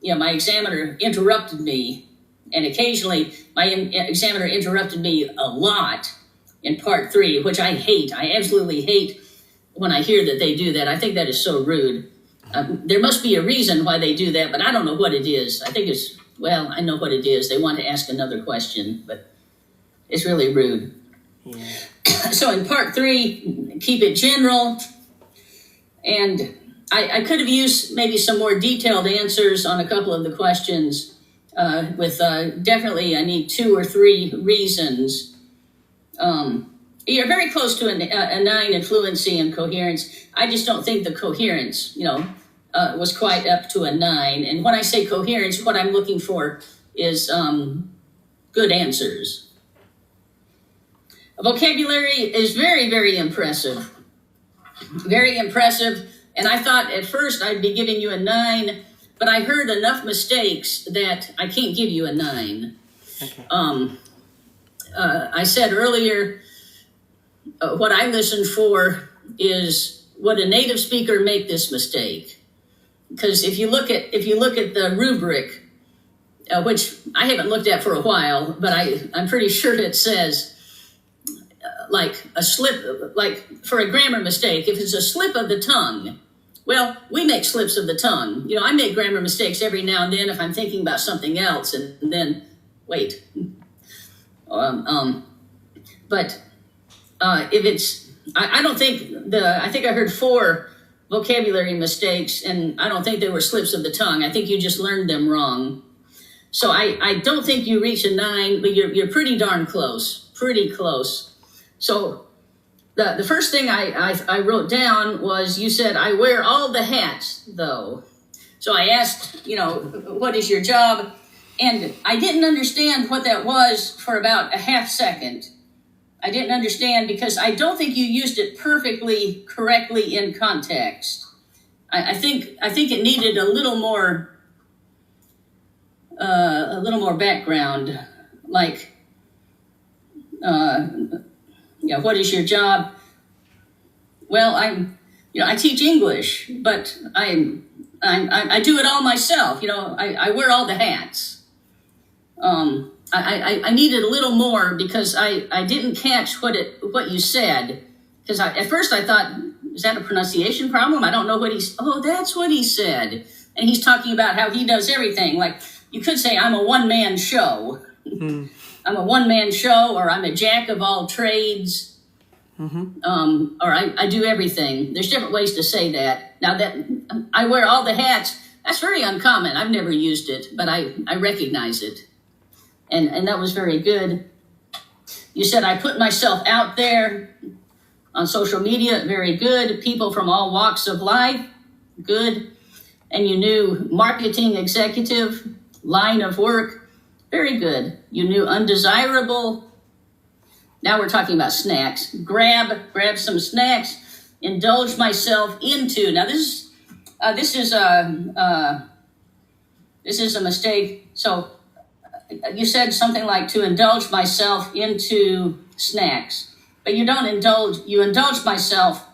my examiner interrupted me, and occasionally my examiner interrupted me a lot in part 3, which I hate. I absolutely hate when I hear that they do that. I think that is so rude. There must be a reason why they do that, but I don't know what it is. I think I know what it is. They want to ask another question, but it's really rude. Yeah. So in part 3, keep it general. And I could have used maybe some more detailed answers on a couple of the questions definitely I need 2 or 3 reasons. You're very close to a 9 in fluency and coherence. I just don't think the coherence, was quite up to a 9. And when I say coherence, what I'm looking for is good answers. Vocabulary is very, very impressive. Very impressive. And I thought at first I'd be giving you a 9, but I heard enough mistakes that I can't give you a 9. Okay. I said earlier, what I listen for is, would a native speaker make this mistake? Because if you look at the rubric, which I haven't looked at for a while, but I'm pretty sure it says like a slip, like for a grammar mistake, if it's a slip of the tongue. Well, we make slips of the tongue. I make grammar mistakes every now and then if I'm thinking about something else, and then wait. But if it's, I don't think I think I heard 4 vocabulary mistakes, and I don't think they were slips of the tongue. I think you just learned them wrong. So I don't think you reach a 9, but you're pretty darn close, pretty close. So the first thing I wrote down was, you said, I wear all the hats, though. So I asked, what is your job? And I didn't understand what that was for about a half second. I didn't understand because I don't think you used it perfectly correctly in context. I think it needed a little more background, like, what is your job? Well, I teach English, but I do it all myself. I wear all the hats. I needed a little more because I didn't catch what you said, because at first I thought, is that a pronunciation problem? I don't know that's what he said. And he's talking about how he does everything. Like, you could say, I'm a one-man show. Mm-hmm. I'm a one-man show, or I'm a jack of all trades. Mm-hmm. Or I do everything. There's different ways to say that. Now, that I wear all the hats, that's very uncommon. I've never used it, but I recognize it. And that was very good. You said, I put myself out there on social media. Very good. People from all walks of life. Good. And you knew marketing executive, line of work. Very good. You knew undesirable. Now we're talking about snacks. Grab some snacks. Indulge myself into. Now this is a mistake. So you said something like, to indulge myself into snacks, but you don't indulge. You indulge myself.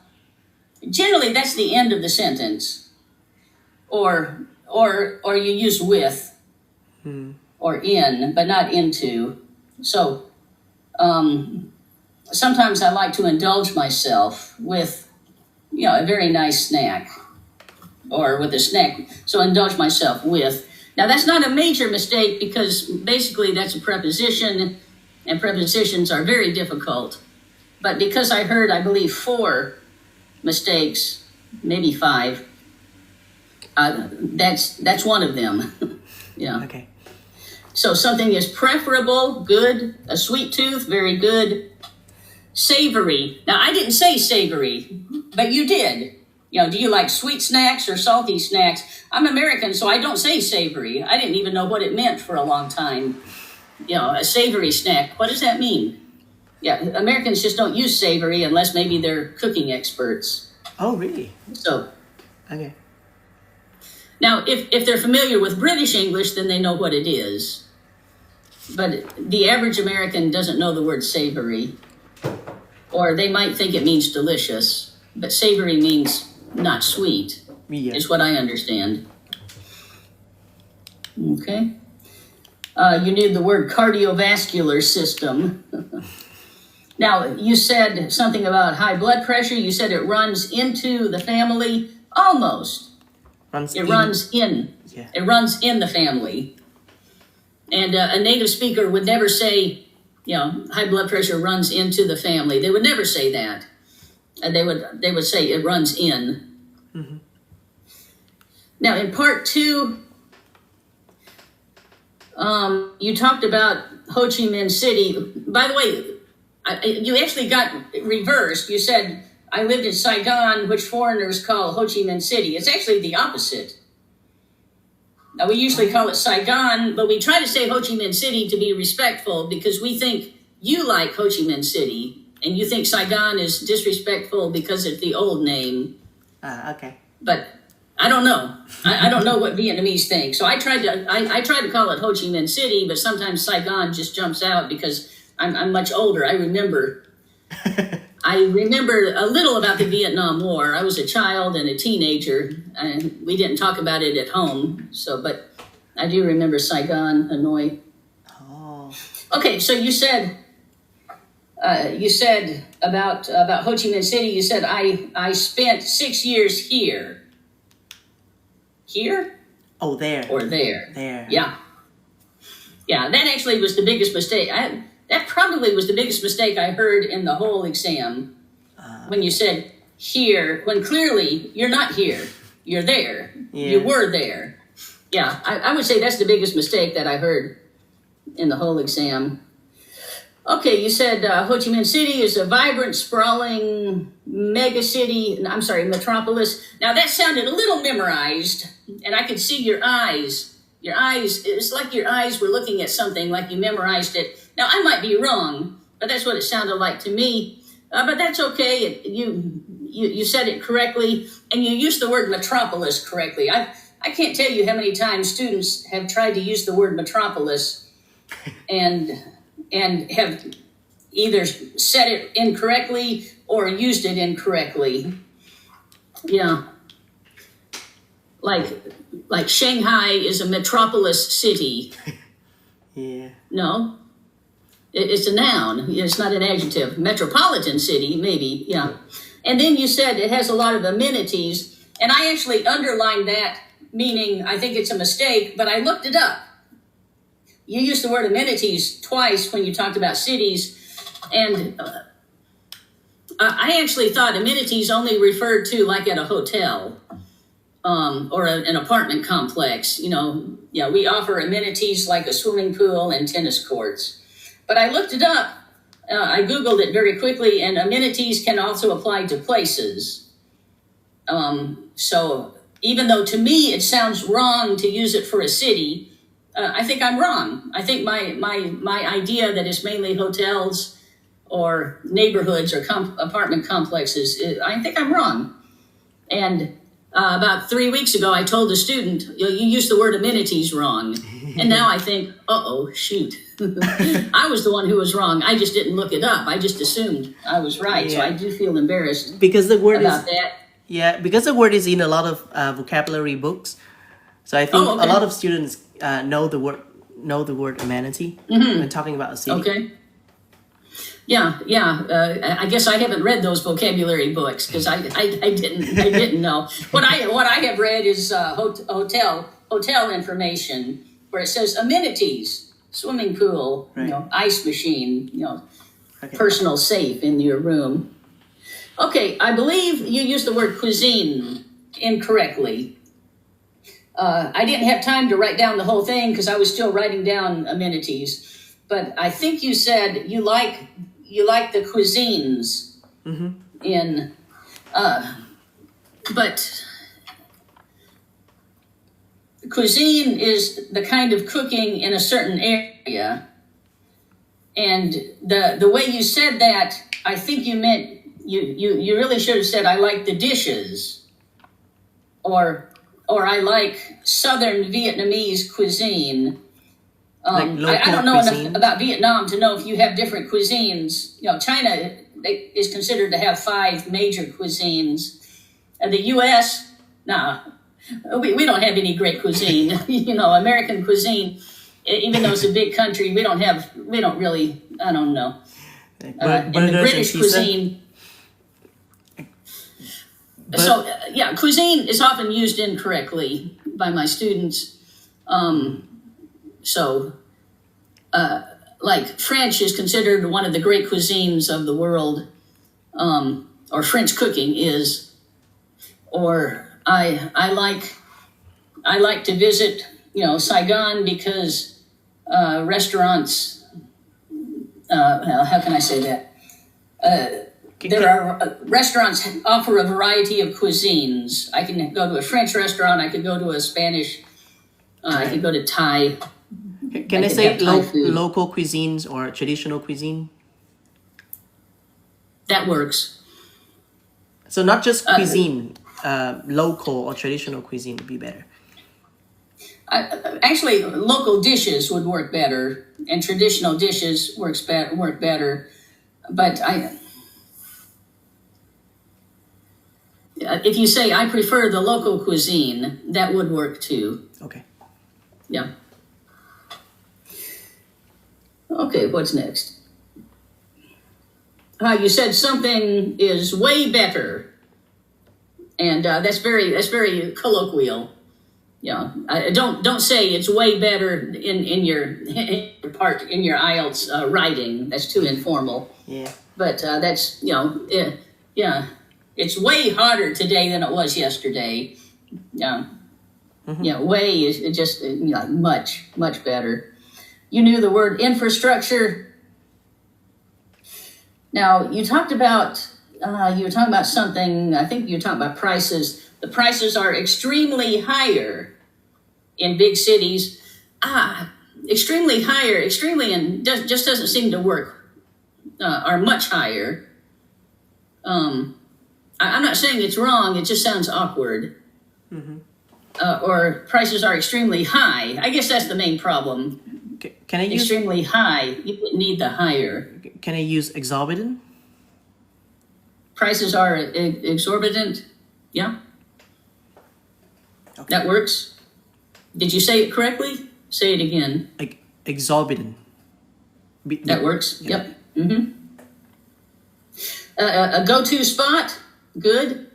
Generally, that's the end of the sentence, or you use with, or in, but not into. So sometimes I like to indulge myself with, a very nice snack, or with a snack. So indulge myself with. Now, that's not a major mistake because basically that's a preposition, and prepositions are very difficult. But because I heard, I believe, 4 mistakes, maybe 5, that's one of them. Yeah. Okay. So something is preferable, good. A sweet tooth, very good. Savory. Now, I didn't say savory, but you did. Do you like sweet snacks or salty snacks? I'm American, so I don't say savory. I didn't even know what it meant for a long time. A savory snack. What does that mean? Yeah, Americans just don't use savory unless maybe they're cooking experts. Oh, really? So. Okay. Now, if they're familiar with British English, then they know what it is. But the average American doesn't know the word savory. Or they might think it means delicious. But savory means not sweet, is what I understand. Okay. You knew the word cardiovascular system. Now, you said something about high blood pressure. You said it runs into the family. Almost. It runs in. Yeah. It runs in the family. And a native speaker would never say, high blood pressure runs into the family. They would never say that. And they would say it runs in. Mm-hmm. Now, in part 2, you talked about Ho Chi Minh City. By the way, You actually got reversed. You said, I lived in Saigon, which foreigners call Ho Chi Minh City. It's actually the opposite. Now, we usually call it Saigon, but we try to say Ho Chi Minh City to be respectful because we think you like Ho Chi Minh City and you think Saigon is disrespectful because it's the old name. Okay. But I don't know. I don't know what Vietnamese think. So I tried to call it Ho Chi Minh City, but sometimes Saigon just jumps out because I'm much older. I remember a little about the Vietnam War. I was a child and a teenager, and we didn't talk about it at home. But I do remember Saigon, Hanoi. Oh. Okay, so you said about Ho Chi Minh City. You said I spent 6 years here. Here? Oh, there. Or there. There. Yeah. Yeah, that actually was the biggest mistake. That probably was the biggest mistake I heard in the whole exam. When you said here, when clearly you're not here. You're there. Yeah. You were there. Yeah, I would say that's the biggest mistake that I heard in the whole exam. Okay, you said Ho Chi Minh City is a vibrant, sprawling metropolis. Now that sounded a little memorized, and I could see your eyes. Your eyes, it's like your eyes were looking at something, like you memorized it. Now, I might be wrong, but that's what it sounded like to me. But that's okay. You said it correctly, and you used the word metropolis correctly. I can't tell you how many times students have tried to use the word metropolis and have either said it incorrectly or used it incorrectly. Yeah. Like Shanghai is a metropolis city. Yeah. No. It's a noun. It's not an adjective. Metropolitan city, maybe. Yeah. And then you said it has a lot of amenities. And I actually underlined that, meaning I think it's a mistake, but I looked it up. You used the word amenities twice when you talked about cities. And I actually thought amenities only referred to like at a hotel or an apartment complex. We offer amenities like a swimming pool and tennis courts. But I looked it up. I Googled it very quickly, and amenities can also apply to places. So even though to me it sounds wrong to use it for a city, I think I'm wrong. I think my idea that it's mainly hotels or neighborhoods or apartment complexes, I think I'm wrong. And about 3 weeks ago, I told a student, you used the word amenities wrong. And now I think, shoot. I was the one who was wrong. I just didn't look it up. I just assumed I was right. Yeah. So I do feel embarrassed because the word about that. Yeah, because the word is in a lot of vocabulary books. So I think a lot of students know the word amenity when talking about a city. Okay. Yeah. I guess I haven't read those vocabulary books because I didn't know. What I have read is hotel information where it says amenities, swimming pool, right. Ice machine, personal safe in your room. Okay, I believe you used the word cuisine incorrectly. I didn't have time to write down the whole thing because I was still writing down amenities. But I think you said you like the cuisines in, but cuisine is the kind of cooking in a certain area. And the way you said that, I think you meant you really should have said I like the dishes, or I like Southern Vietnamese cuisine. I don't know enough about Vietnam to know if you have different cuisines. China is considered to have 5 major cuisines. The U.S., we don't have any great cuisine. American cuisine, even though it's a big country, we don't really, I don't know. And the British cuisine. Cuisine is often used incorrectly by my students. Like French is considered one of the great cuisines of the world, or French cooking is. Or I like to visit, Saigon because restaurants. How can I say that? There are restaurants offer a variety of cuisines. I can go to a French restaurant. I could go to a Spanish. I could go to Thai. Can I say local cuisines or traditional cuisine? That works. So not just cuisine, local or traditional cuisine would be better. Actually, local dishes would work better, and traditional dishes work better. But if you say I prefer the local cuisine, that would work too. Okay. Yeah. Okay, what's next? You said something is way better, and that's very colloquial. Yeah, don't say it's way better in your part in your IELTS writing. That's too informal. Yeah. But that's yeah, it's way harder today than it was yesterday. Yeah, yeah, way is just much better. You knew the word infrastructure. Now you talked about you were talking about something. I think you were talking about prices. The prices are extremely higher in big cities. Extremely higher, and just doesn't seem to work. Are much higher. I'm not saying it's wrong. It just sounds awkward. Or prices are extremely high. I guess that's the main problem. Can I use extremely high? You need the higher. Can I use exorbitant? Prices are exorbitant. Yeah. Okay. That works. Did you say it correctly? Say it again. Exorbitant. That works. Yeah. Yep. Mm-hmm. A go-to spot. Good.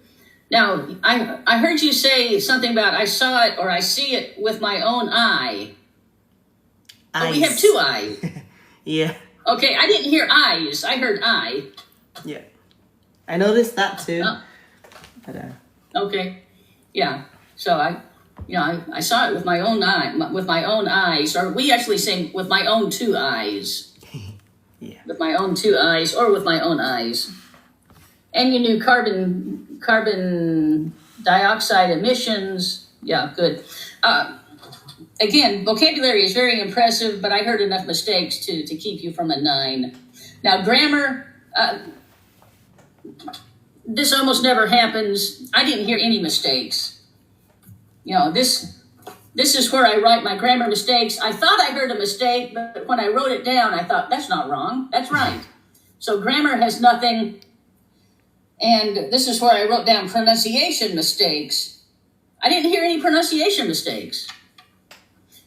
Now, I heard you say something about I saw it or I see it with my own eye. Oh, we have two eyes. Yeah. Okay, I didn't hear eyes. I heard eye. Yeah. I noticed that too. But, okay. Yeah. So I saw it with my own eyes, or we actually say with my own two eyes. Yeah. With my own two eyes, or with my own eyes. And you knew carbon dioxide emissions. Yeah, good. Again, vocabulary is very impressive, but I heard enough mistakes to keep you from a 9. Now, grammar, this almost never happens. I didn't hear any mistakes. This is where I write my grammar mistakes. I thought I heard a mistake, but when I wrote it down, I thought, that's not wrong. That's right. So grammar has nothing. And this is where I wrote down pronunciation mistakes. I didn't hear any pronunciation mistakes.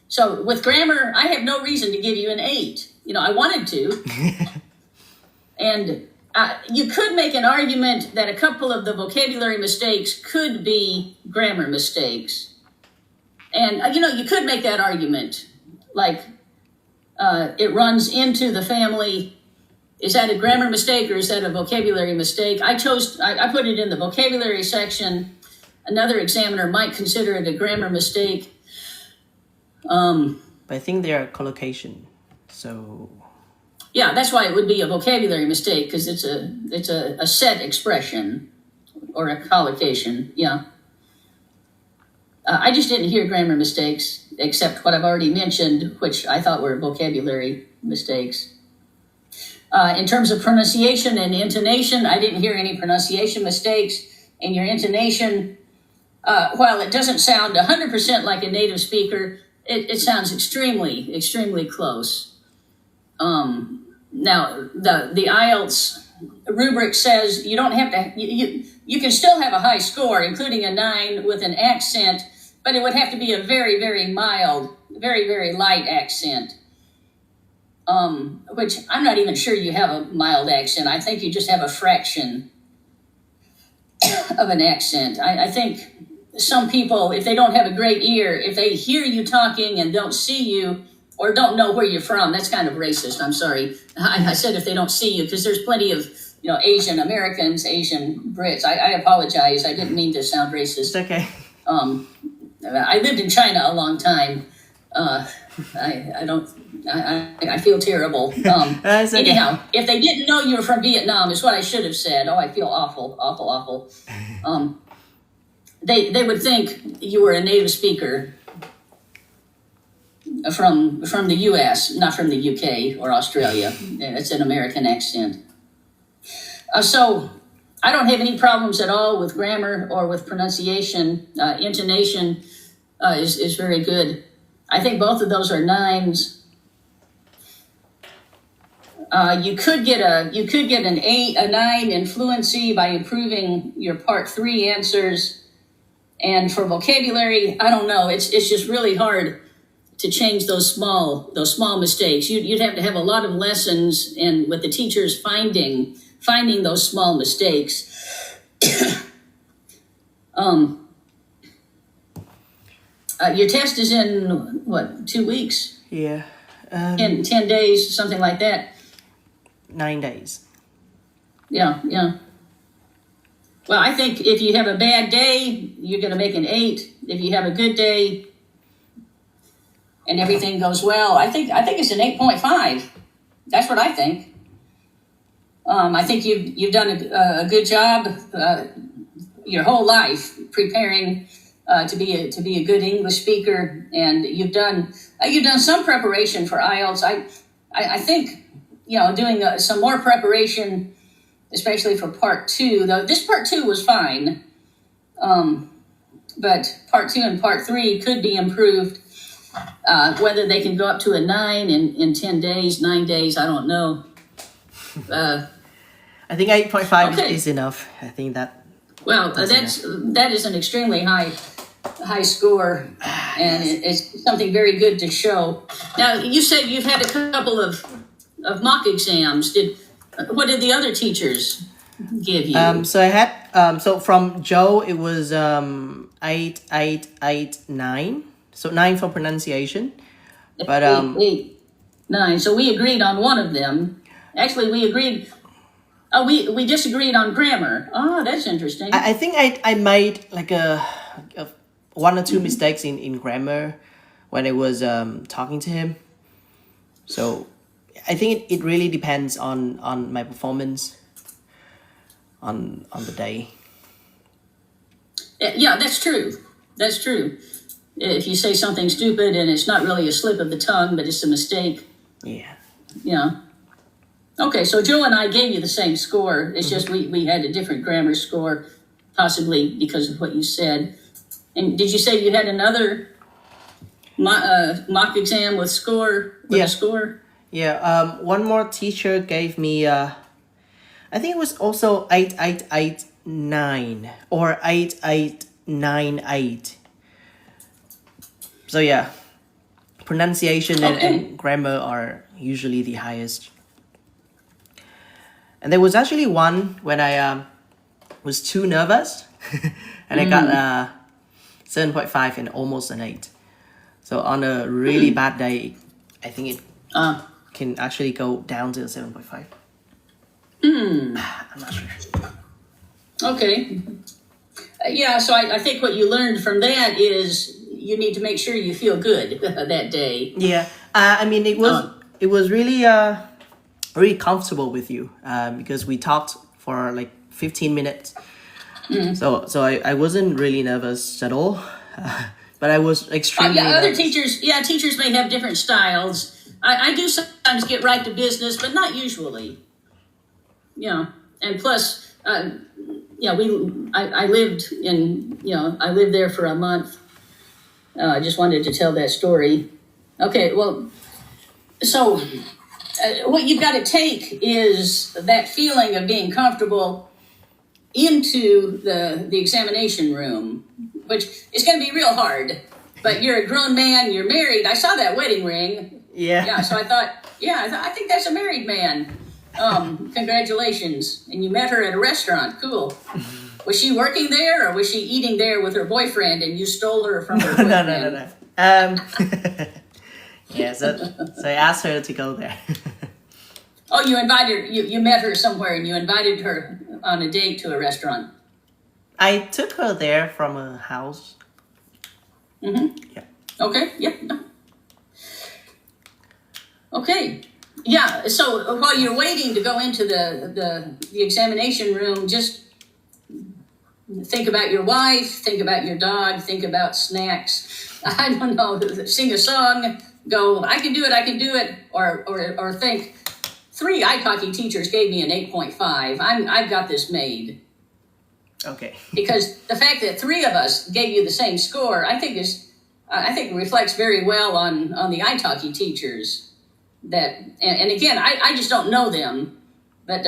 So with grammar, I have no reason to give you an 8. I wanted to. And you could make an argument that a couple of the vocabulary mistakes could be grammar mistakes. And, you could make that argument. Like, it runs into the family. Is that a grammar mistake or is that a vocabulary mistake? I put it in the vocabulary section. Another examiner might consider it a grammar mistake. But I think they are collocation, so yeah, that's why it would be a vocabulary mistake, because it's a set expression or a collocation. Yeah, I just didn't hear grammar mistakes except what I've already mentioned, which I thought were vocabulary mistakes. In terms of pronunciation and intonation, I didn't hear any pronunciation mistakes. And your intonation, while it doesn't sound 100% like a native speaker, it sounds extremely, extremely close. Now, the IELTS rubric says you don't have to, you can still have a high score, including a 9 with an accent, but it would have to be a very, very mild, very, very light accent. Which I'm not even sure you have a mild accent. I think you just have a fraction of an accent. I think some people, if they don't have a great ear, if they hear you talking and don't see you or don't know where you're from, that's kind of racist. I'm sorry. I said if they don't see you, because there's plenty of Asian Americans, Asian Brits. I apologize. I didn't mean to sound racist. It's okay. I lived in China a long time, I don't. I feel terrible. It's okay. Anyhow, if they didn't know you were from Vietnam, is what I should have said. Oh, I feel awful, awful, awful. They would think you were a native speaker from the U.S., not from the U.K. or Australia. It's an American accent. So I don't have any problems at all with grammar or with pronunciation. Intonation is very good. I think both of those are 9s. You could get an 8, a 9 in fluency by improving your Part 3 answers. And for vocabulary, I don't know. It's just really hard to change those small mistakes. You'd have to have a lot of lessons, and with the teachers finding those small mistakes. Your test is in what, 2 weeks? Yeah. In 10 days, something like that. 9 days. Yeah. Well, I think if you have a bad day, you're going to make an 8. If you have a good day and everything goes well, I think it's an 8.5. That's what I think. I think you've done a good job your whole life preparing to be a good English speaker, and you've done some preparation for IELTS. I think doing some more preparation, especially for Part 2. Though this Part 2 was fine, but Part 2 and Part 3 could be improved. Whether they can go up to a 9 in 10 days, 9 days, I don't know. I think 8.5 Okay. is enough. I think that. Well, that is an extremely high score, and it's something very good to show. Now, you said you've had a couple of mock exams. What did the other teachers give you? So I had so from Joe it was 8, 8, 8, 9. So 9 for pronunciation, but 8, 9. So we agreed on one of them. Actually, we agreed. Oh, we disagreed on grammar. Oh, that's interesting. I think I made like a 1 or 2 mistakes in grammar when I was talking to him. So I think it really depends on my performance on the day. Yeah, that's true. That's true. If you say something stupid and it's not really a slip of the tongue, but it's a mistake. Yeah. Yeah. Okay, so Joe and I gave you the same score. It's just we had a different grammar score, possibly because of what you said. And did you say you had another mock exam with score? Yeah. A score? Yeah. One more teacher gave me I think it was also 8, 8, 8, 9 or 8, 8, 9, 8. So yeah, pronunciation and grammar are usually the highest. And there was actually one when I was too nervous, and I got 7.5 and almost an 8. So on a really bad day, I think it can actually go down to 7.5. I'm not sure. Okay. Yeah, so I think what you learned from that is you need to make sure you feel good that day. Yeah, I mean it was really really comfortable with you because we talked for like 15 minutes. So I wasn't really nervous at all, but I was extremely nervous. Teachers may have different styles. I do sometimes get right to business, but not usually. Yeah, and plus, I lived I lived there for a month. I just wanted to tell that story. Okay, well, so what you've got to take is that feeling of being comfortable into the examination room, which is going to be real hard. But you're a grown man, you're married. I saw that wedding ring. Yeah, so I thought, I think that's a married man. Congratulations. And you met her at a restaurant. Cool. Was she working there, or was she eating there with her boyfriend and you stole her from her boyfriend? No. Yeah, so I asked her to go there. Oh, you met her somewhere and you invited her on a date to a restaurant. I took her there from a house. Mm-hmm. Yeah. Okay, yeah. So while you're waiting to go into the examination room, just think about your wife, think about your dog, think about snacks. I don't know, sing a song, go, I can do it, or think, 3 italki teachers gave me an 8.5. I've got this made. Okay. Because the fact that 3 of us gave you the same score, I think reflects very well on the italki teachers. That and again, I just don't know them, but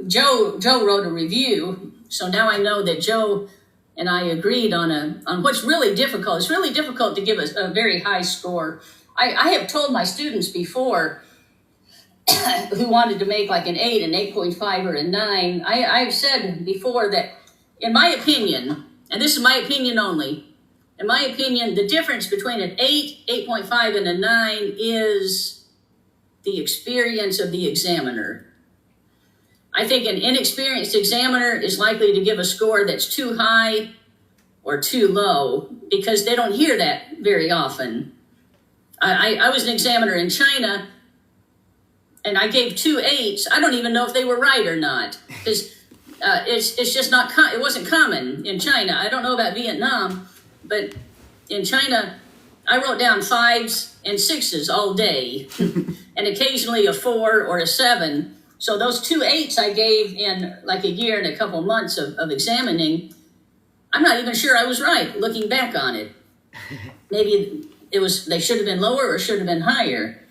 Joe wrote a review, so now I know that Joe and I agreed on what's really difficult. It's really difficult to give a very high score. I have told my students before who wanted to make like an 8, an 8.5, or a 9. I've said before that, in my opinion, and this is my opinion only, in my opinion, the difference between an 8, 8.5, and a 9 is the experience of the examiner. I think an inexperienced examiner is likely to give a score that's too high or too low because they don't hear that very often. I was an examiner in China, and I gave 2 8s. I don't even know if they were right or not, because it's just not. It wasn't common in China. I don't know about Vietnam, but in China, I wrote down 5s and 6s all day, and occasionally a 4 or a 7. So those 2 8s I gave in like a year and a couple months of examining, I'm not even sure I was right looking back on it. Maybe they should have been lower or should have been higher.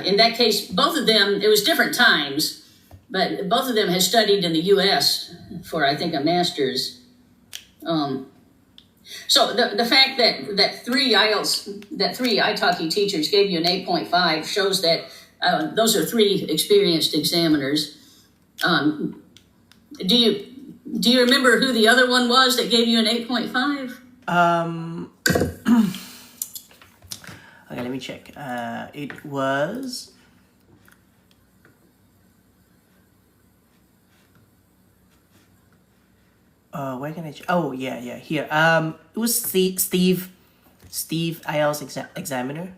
In that case, both of them, it was different times, but both of them had studied in the U.S. for, I think, a master's. So the fact that 3 italki teachers gave you an 8.5 shows that those are 3 experienced examiners. Do you remember who the other one was that gave you an 8.5? Okay, let me check. It was... where can I... Oh, yeah, here. It was Steve, IELTS examiner.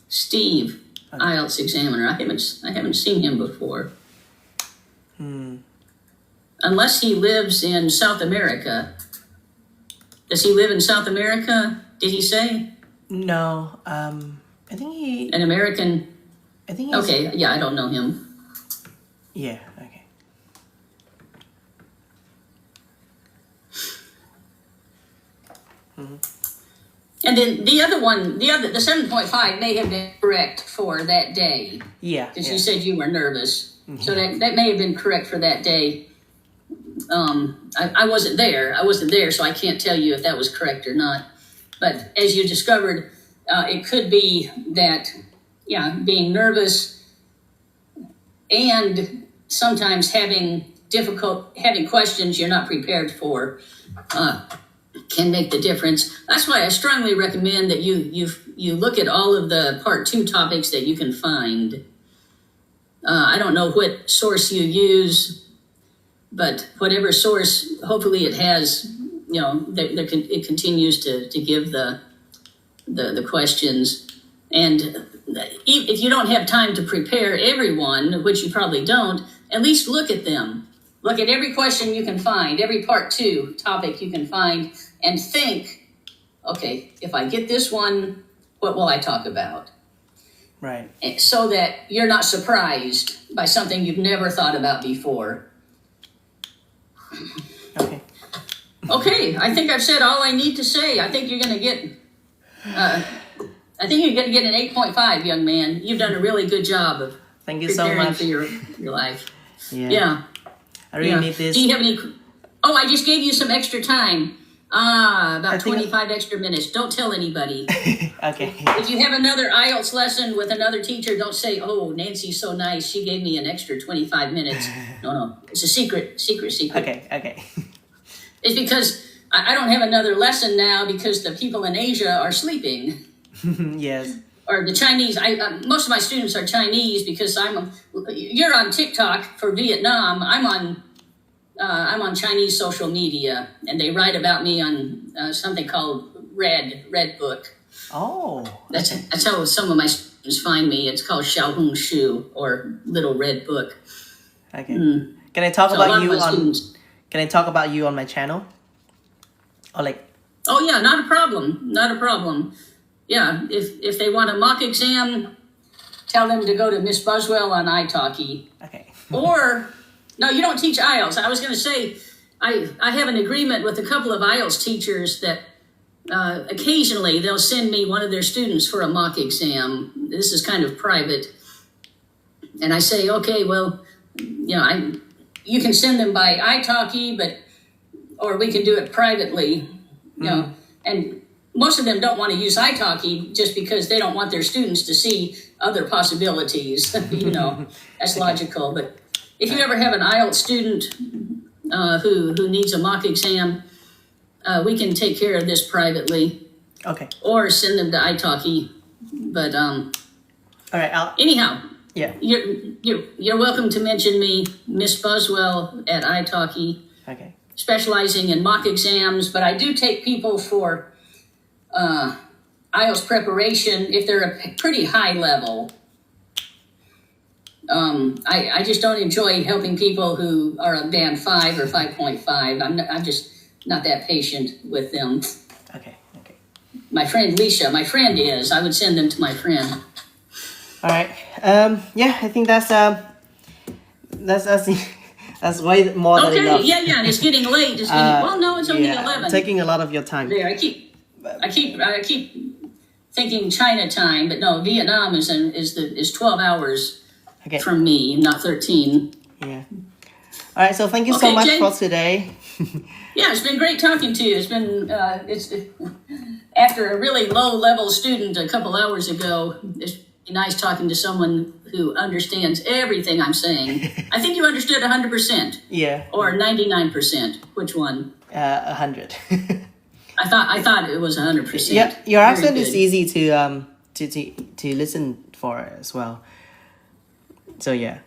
Steve, okay. IELTS examiner. I haven't seen him before. Unless he lives in South America. Does he live in South America? Did he say? No. I think he... An American... I think he's... Okay, yeah, I don't know him. Yeah, okay. And then the other one, the 7.5 may have been correct for that day. Yeah. Because you said you were nervous. So that may have been correct for that day. I wasn't there, so I can't tell you if that was correct or not. But as you discovered, it could be that, being nervous and sometimes having questions you're not prepared for can make the difference. That's why I strongly recommend that you look at all of the Part 2 topics that you can find. I don't know what source you use, but whatever source, hopefully it has, it continues to give the questions. And if you don't have time to prepare everyone, which you probably don't, at least look at them. Look at every question you can find, every Part 2 topic you can find, and think, okay, if I get this one, what will I talk about? Right. So that you're not surprised by something you've never thought about before. Okay. Okay, I think I've said all I need to say. I think you're going to get... I think you're going to get an 8.5, young man. You've done a really good job of Thank you so preparing much for your life. Yeah. I really need this. Do you have any... Oh, I just gave you some extra time. About 25 extra minutes. Don't tell anybody. Okay. If you have another IELTS lesson with another teacher, don't say, oh, Nancy's so nice. She gave me an extra 25 minutes. No. It's a secret. Okay. It's because I don't have another lesson now because the people in Asia are sleeping. Yes. Or the Chinese. Most of my students are Chinese because you're on TikTok for Vietnam. I'm on Chinese social media, and they write about me on something called Red Book. Oh. That's how some of my find me. It's called Xiaohongshu, or Little Red Book. Okay. Can I talk So a lot about of you my on? students- Can I talk about you on my channel? Or like, Oh yeah, not a problem. Not a problem. Yeah, if they want a mock exam, tell them to go to Miss Buswell on iTalki. okay. Or no, you don't teach IELTS. I was going to say I have an agreement with a couple of IELTS teachers that occasionally they'll send me one of their students for a mock exam. This is kind of private, and I say, okay, well, you know, you can send them by iTalki, or we can do it privately. You know, and most of them don't want to use iTalki just because they don't want their students to see other possibilities. You know, that's logical. But if you ever have an IELTS student who needs a mock exam, we can take care of this privately. Okay. Or send them to iTalki. But All right. anyhow, Yeah. you're welcome to mention me, Miss Buswell at iTalki, Okay. specializing in mock exams. But I do take people for IELTS preparation if they're a pretty high level. I just don't enjoy helping people who are a band 5 or 5.5. I'm just not that patient with them. Okay. Okay. My friend Leisha, my friend is. I would send them to my friend. All right. Yeah, I think that's that's way more than Okay, enough. yeah, and it's getting late. It's getting, well, no, it's only Yeah, 11. taking a lot of your time. There, I keep thinking China time, but no, Vietnam is 12 hours Okay. from me, not 13. Yeah. All right. So thank you so Okay, much Jane. for today. Yeah, it's been great talking to you. It's been it's after a really low level student a couple hours ago. It's nice talking to someone who understands everything I'm saying. I think you understood 100%. Yeah. Or 99%. Which one? 100. I thought it was 100%. Yeah, your Very accent is good. easy to listen for as well. So yeah.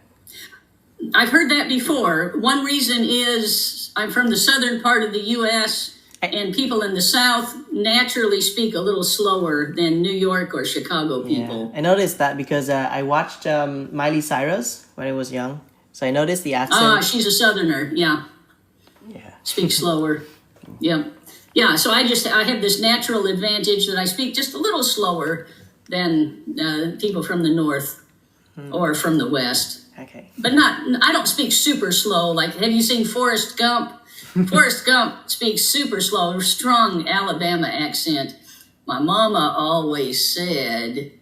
I've heard that before. One reason is I'm from the southern part of the U.S., and people in the South naturally speak a little slower than New York or Chicago people. Yeah. I noticed that because I watched Miley Cyrus when I was young. So I noticed the accent. She's a southerner, yeah. Yeah. Speak slower. Yeah. Yeah, so I have this natural advantage that I speak just a little slower than people from the North or from the West. Okay. But I don't speak super slow. Like, have you seen Forrest Gump? Forrest Gump speaks super slow, strong Alabama accent. My mama always said,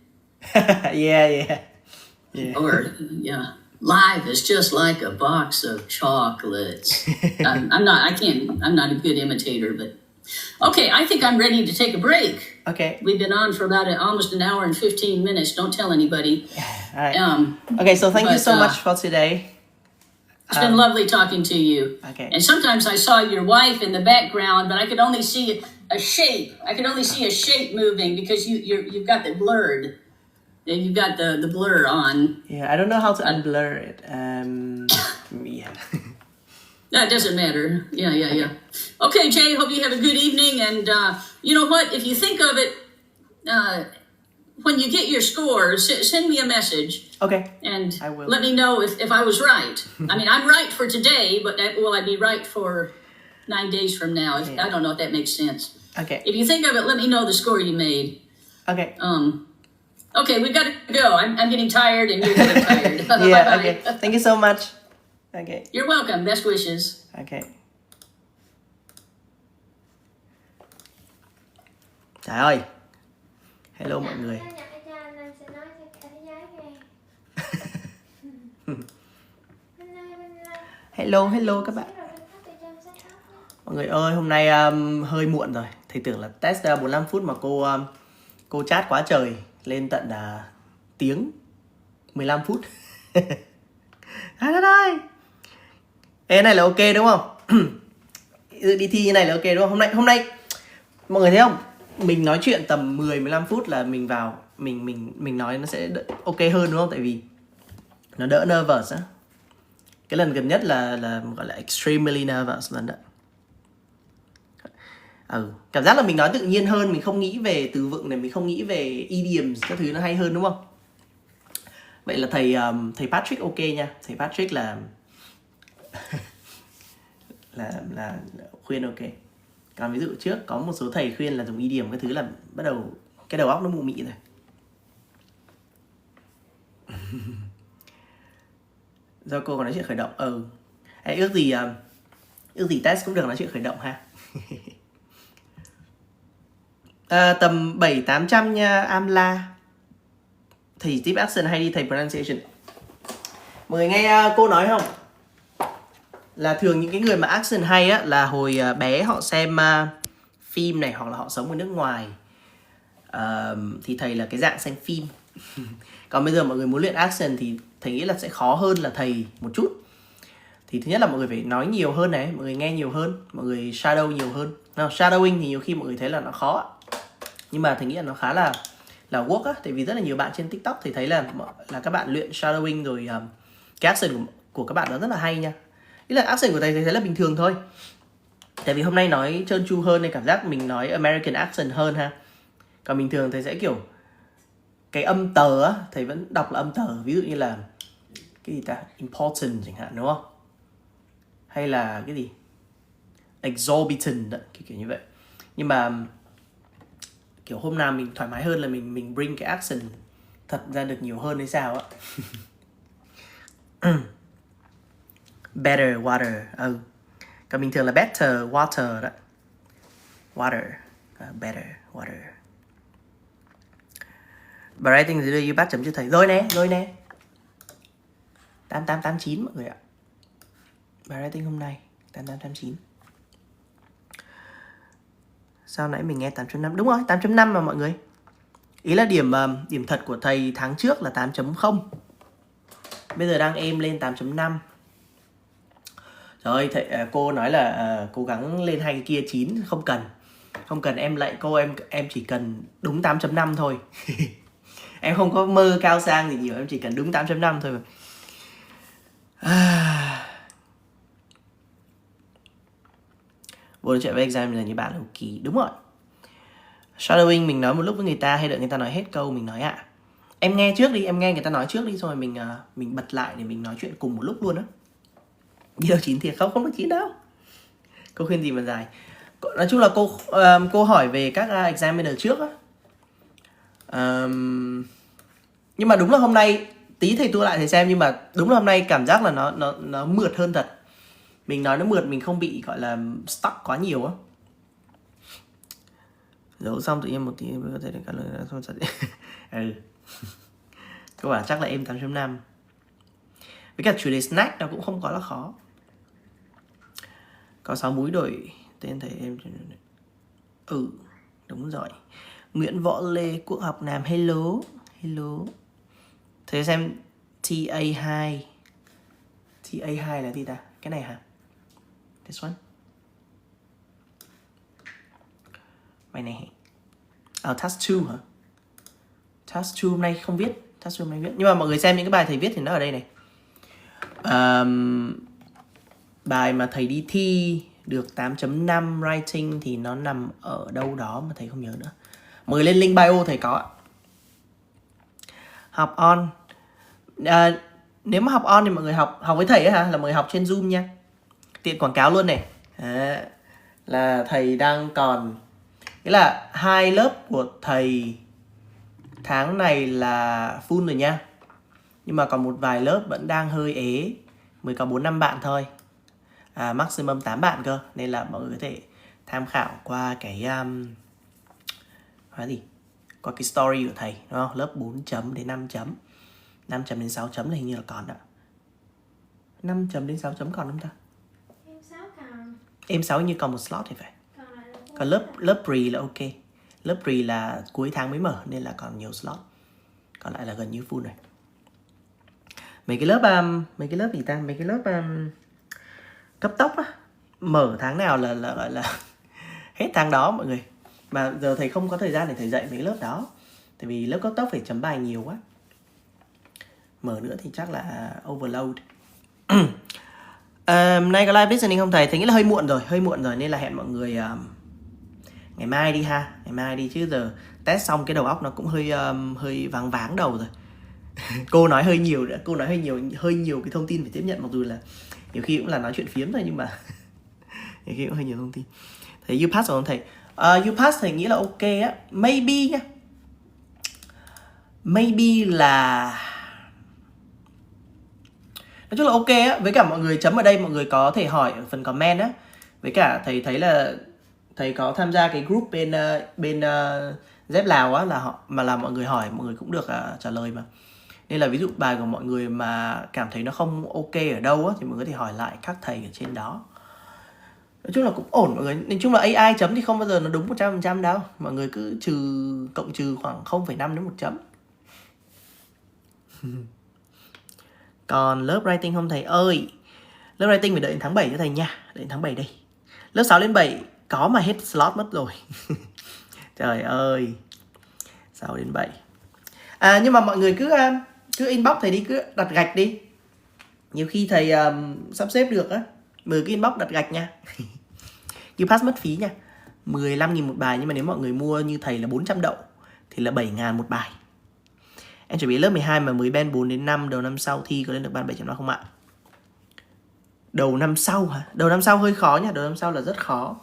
Yeah. or, yeah, life is just like a box of chocolates. I'm not a good imitator, but okay, I think I'm ready to take a break. Okay. We've been on for about almost an hour and 15 minutes. Don't tell anybody. All right. Okay, so thank you so much for today. It's been lovely talking to you. Okay. And sometimes I saw your wife in the background, but I could only see a shape. I could only see a shape moving because you've got the blurred. You've got the blur on. Yeah, I don't know how to unblur it. Yeah. That doesn't matter. Yeah. Okay, Jay, hope you have a good evening. And you know what? If you think of it, when you get your score, send me a message. Okay. And I will. let me know if I was right. I mean, I'm right for today, but will I be right for 9 days from now? I don't know if that makes sense. Okay. If you think of it, let me know the score you made. Okay. Okay, we've got to go. I'm getting tired and you're getting tired. Yeah, Bye-bye. okay. Thank you so much. Okay. You're welcome. Best wishes. Okay. Trời ơi. Hello mọi người. Hello các bạn. Mọi người ơi, hôm nay hơi muộn rồi. Thầy tưởng là test 45 phút mà cô chat quá trời, lên tận tiếng 15 phút. Đất ơi. Cái này là ok đúng không? Đi thi như này là ok đúng không? Hôm nay mọi người thấy không? Mình nói chuyện tầm 10-15 phút là mình vào mình nói nó sẽ ok hơn đúng không? Tại vì nó đỡ nervous á. Cái lần gần nhất là gọi là extremely nervous lần đó. Cảm giác là mình nói tự nhiên hơn, mình không nghĩ về từ vựng này, mình không nghĩ về idioms các thứ, nó hay hơn đúng không? Vậy là thầy Patrick ok nha. Thầy Patrick là là khuyên ok. Còn ví dụ trước có một số thầy khuyên là dùng idiom cái thứ là bắt đầu cái đầu óc nó mụ mị rồi. Do cô còn nói chuyện khởi động. Hay ước gì test cũng được nói chuyện khởi động ha. Tầm 700-800 nha Amla. Thầy Steve Action hay đi thầy pronunciation. Mọi người nghe cô nói không? Là thường những cái người mà action hay á là hồi bé họ xem phim này hoặc là họ sống ở nước ngoài, thì thầy là cái dạng xem phim. Còn bây giờ mọi người muốn luyện action thì thầy nghĩ là sẽ khó hơn là thầy một chút. Thì thứ nhất là mọi người phải nói nhiều hơn này, mọi người nghe nhiều hơn, mọi người shadow nhiều hơn. Shadowing thì nhiều khi mọi người thấy là nó khó, nhưng mà thầy nghĩ là nó khá là work á. Tại vì rất là nhiều bạn trên TikTok thì thấy là các bạn luyện shadowing rồi cái action của các bạn nó rất là hay nha. Ý là action của thầy thấy là bình thường thôi. Tại vì hôm nay nói trơn tru hơn nên cảm giác mình nói American accent hơn ha. Còn bình thường thầy sẽ kiểu cái âm tờ á, thầy vẫn đọc là âm tờ. Ví dụ như là cái gì ta, important chẳng hạn, đúng không? Hay là cái gì exorbitant đó, kiểu như vậy. Nhưng mà kiểu hôm nào mình thoải mái hơn là mình bring cái accent thật ra được nhiều hơn hay sao á. Better water. Còn bình thường là better water đó. Water. Better water. Bà writing thì đưa you bắt chấm cho thầy. Rồi nè. 8889 mọi người ạ. Bà writing hôm nay 8889. Sao nãy mình nghe 8.5? Đúng rồi, 8.5 mà mọi người. Ý là điểm thật của thầy tháng trước là 8.0. Bây giờ đang êm lên 8.5. Rồi cô nói là cố gắng lên hai cái kia 9. Không cần em lạy cô, em chỉ cần đúng 8.5 thôi. Em không có mơ cao sang gì nhiều, em chỉ cần đúng 8.5 thôi. Vô nói chuyện với exam là như bạn là kỳ. Đúng rồi. Shadowing mình nói một lúc với người ta hay đợi người ta nói hết câu mình nói ạ. Em nghe trước đi, em nghe người ta nói trước đi, xong rồi mình bật lại để mình nói chuyện cùng một lúc luôn á. Đi đâu 9 thiệt không được 9 đâu. Cô khuyên gì mà dài. Nói chung là cô hỏi về các examiner trước á. Nhưng mà đúng là hôm nay tí thầy tua lại thầy xem, nhưng mà đúng là hôm nay cảm giác là nó mượt hơn thật. Mình nói nó mượt, mình không bị gọi là stuck quá nhiều á. Giấu xong tự nhiên một tí có thể trả lời là không thật. Cô bảo chắc là em 8.5. Với cả chủ đề snack nó cũng không quá là khó. Có 6 múi đổi tên thầy em. Đúng rồi. Nguyễn Võ Lê Quốc học Nam. Hello. Thầy xem TA2. TA2 là gì ta? Cái này hả? This one. Bài này. Task 2 hả? Task 2 hôm nay không viết. Nhưng mà mọi người xem những cái bài thầy viết thì nó ở đây này. Bài mà thầy đi thi được 8.5 writing thì nó nằm ở đâu đó mà thầy không nhớ nữa. Mọi người lên link bio thầy có ạ. Học on. Nếu mà học on thì mọi người học với thầy ấy hả? Là mọi người học trên Zoom nha. Tiện quảng cáo luôn này. Là thầy đang còn, nghĩa là 2 lớp của thầy tháng này là full rồi nha. Nhưng mà còn một vài lớp vẫn đang hơi ế, mới có 4-5 bạn thôi. Maximum 8 bạn cơ. Nên là mọi người có thể tham khảo qua cái qua cái story của thầy, đúng không? Lớp 4 chấm đến 5 chấm, 5 chấm đến 6 chấm là hình như là còn đó. 5 chấm đến 6 chấm còn không ta? Em 6 như còn một slot thì phải. Còn lớp pre là ok. Lớp pre là cuối tháng mới mở nên là còn nhiều slot. Còn lại là gần như full rồi. Mấy cái lớp gì ta? Mấy cái lớp cấp tốc á, mở tháng nào là gọi là hết tháng đó mọi người. Mà giờ thầy không có thời gian để thầy dạy mấy cái lớp đó. Tại vì lớp cấp tốc phải chấm bài nhiều quá. Mở nữa thì chắc là overload. Nay có live listening không thầy? Thầy nghĩ là hơi muộn rồi nên là hẹn mọi người ngày mai đi ha. Ngày mai đi chứ giờ test xong cái đầu óc nó cũng hơi váng đầu rồi. Cô nói hơi nhiều nữa, cô nói hơi nhiều cái thông tin phải tiếp nhận, mặc dù là nhiều khi cũng là nói chuyện phiếm thôi, nhưng mà nhiều khi cũng hơi nhiều thông tin. Thầy you pass rồi không thầy? You pass thầy nghĩ là ok á, maybe nhá, maybe là nói chung là ok á. Với cả mọi người chấm ở đây, mọi người có thể hỏi ở phần comment á. Với cả thầy thấy là thầy có tham gia cái group bên Dép Lào á, là mọi người hỏi, mọi người cũng được trả lời mà. Nên là ví dụ bài của mọi người mà cảm thấy nó không ok ở đâu á, thì mọi người có thể hỏi lại các thầy ở trên đó. Nói chung là cũng ổn mọi người. Nói chung là AI chấm thì không bao giờ nó đúng 100% đâu. Mọi người cứ cộng trừ khoảng 0,5 đến 1 chấm. Còn lớp writing không thầy ơi? Lớp writing phải đợi đến tháng 7 cho thầy nha. Đợi đến tháng 7 đây. Lớp 6 đến 7 có mà hết slot mất rồi. Trời ơi. 6 đến 7. Nhưng mà mọi người cứ inbox thầy đi, cứ đặt gạch đi. Nhiều khi thầy sắp xếp được á. Mở cái inbox đặt gạch nha. You pass mất phí nha. 15.000 một bài, nhưng mà nếu mọi người mua như thầy là 400 đậu thì là 7.000 một bài. Em chuẩn bị lớp 12 mà mới band 4 đến 5, đầu năm sau thi có lên được band 7.5 không ạ? Đầu năm sau hả? Đầu năm sau hơi khó nha, đầu năm sau là rất khó.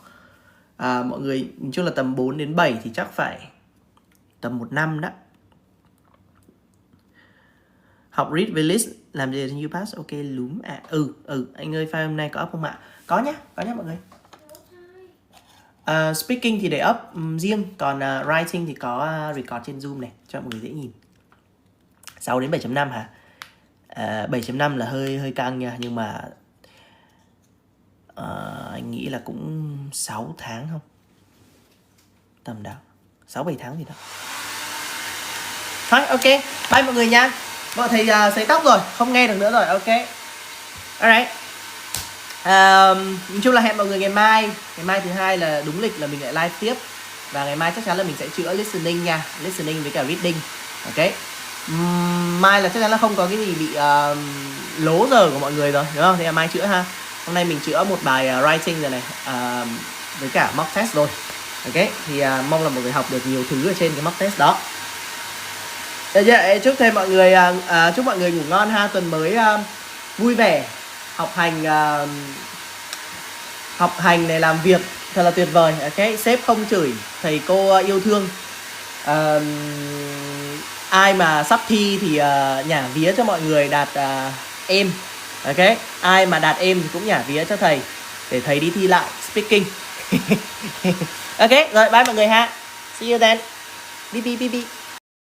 Mọi người nói chung là tầm 4 đến 7 thì chắc phải tầm 1 năm đó. Học read với list làm gì trên YouPass? Ok lúm à. Anh ơi file hôm nay có up không ạ? Có nhá mọi người. Speaking thì để up riêng, còn writing thì có record trên Zoom này cho mọi người dễ nhìn. 6 đến 7.5 hả? 7.5 là hơi căng nha, nhưng mà anh nghĩ là cũng 6 tháng không? Tầm đó 6-7 tháng gì đó. Thôi ok, bye mọi người nha. Bọn thầy sấy tóc rồi, không nghe được nữa rồi, ok. Alright. Nói chung là hẹn mọi người ngày mai. Ngày mai thứ hai là đúng lịch là mình lại live tiếp. Và ngày mai chắc chắn là mình sẽ chữa listening nha. Listening với cả reading. Ok. Mai là chắc chắn là không có cái gì bị lố giờ của mọi người rồi, đúng không? Thì là mai chữa ha. Hôm nay mình chữa một bài writing rồi này, với cả mock test rồi. Ok, thì mong là mọi người học được nhiều thứ ở trên cái mock test đó. Chúc thêm mọi người chúc mọi người ngủ ngon ha, tuần mới vui vẻ, học hành này, làm việc thật là tuyệt vời. Ok, sếp không chửi, thầy cô yêu thương. Ai mà sắp thi thì nhả vía cho mọi người đạt em. Ok, ai mà đạt em thì cũng nhả vía cho thầy để thầy đi thi lại speaking. Ok, rồi bye mọi người ha. See you then. Bi bi bi bi.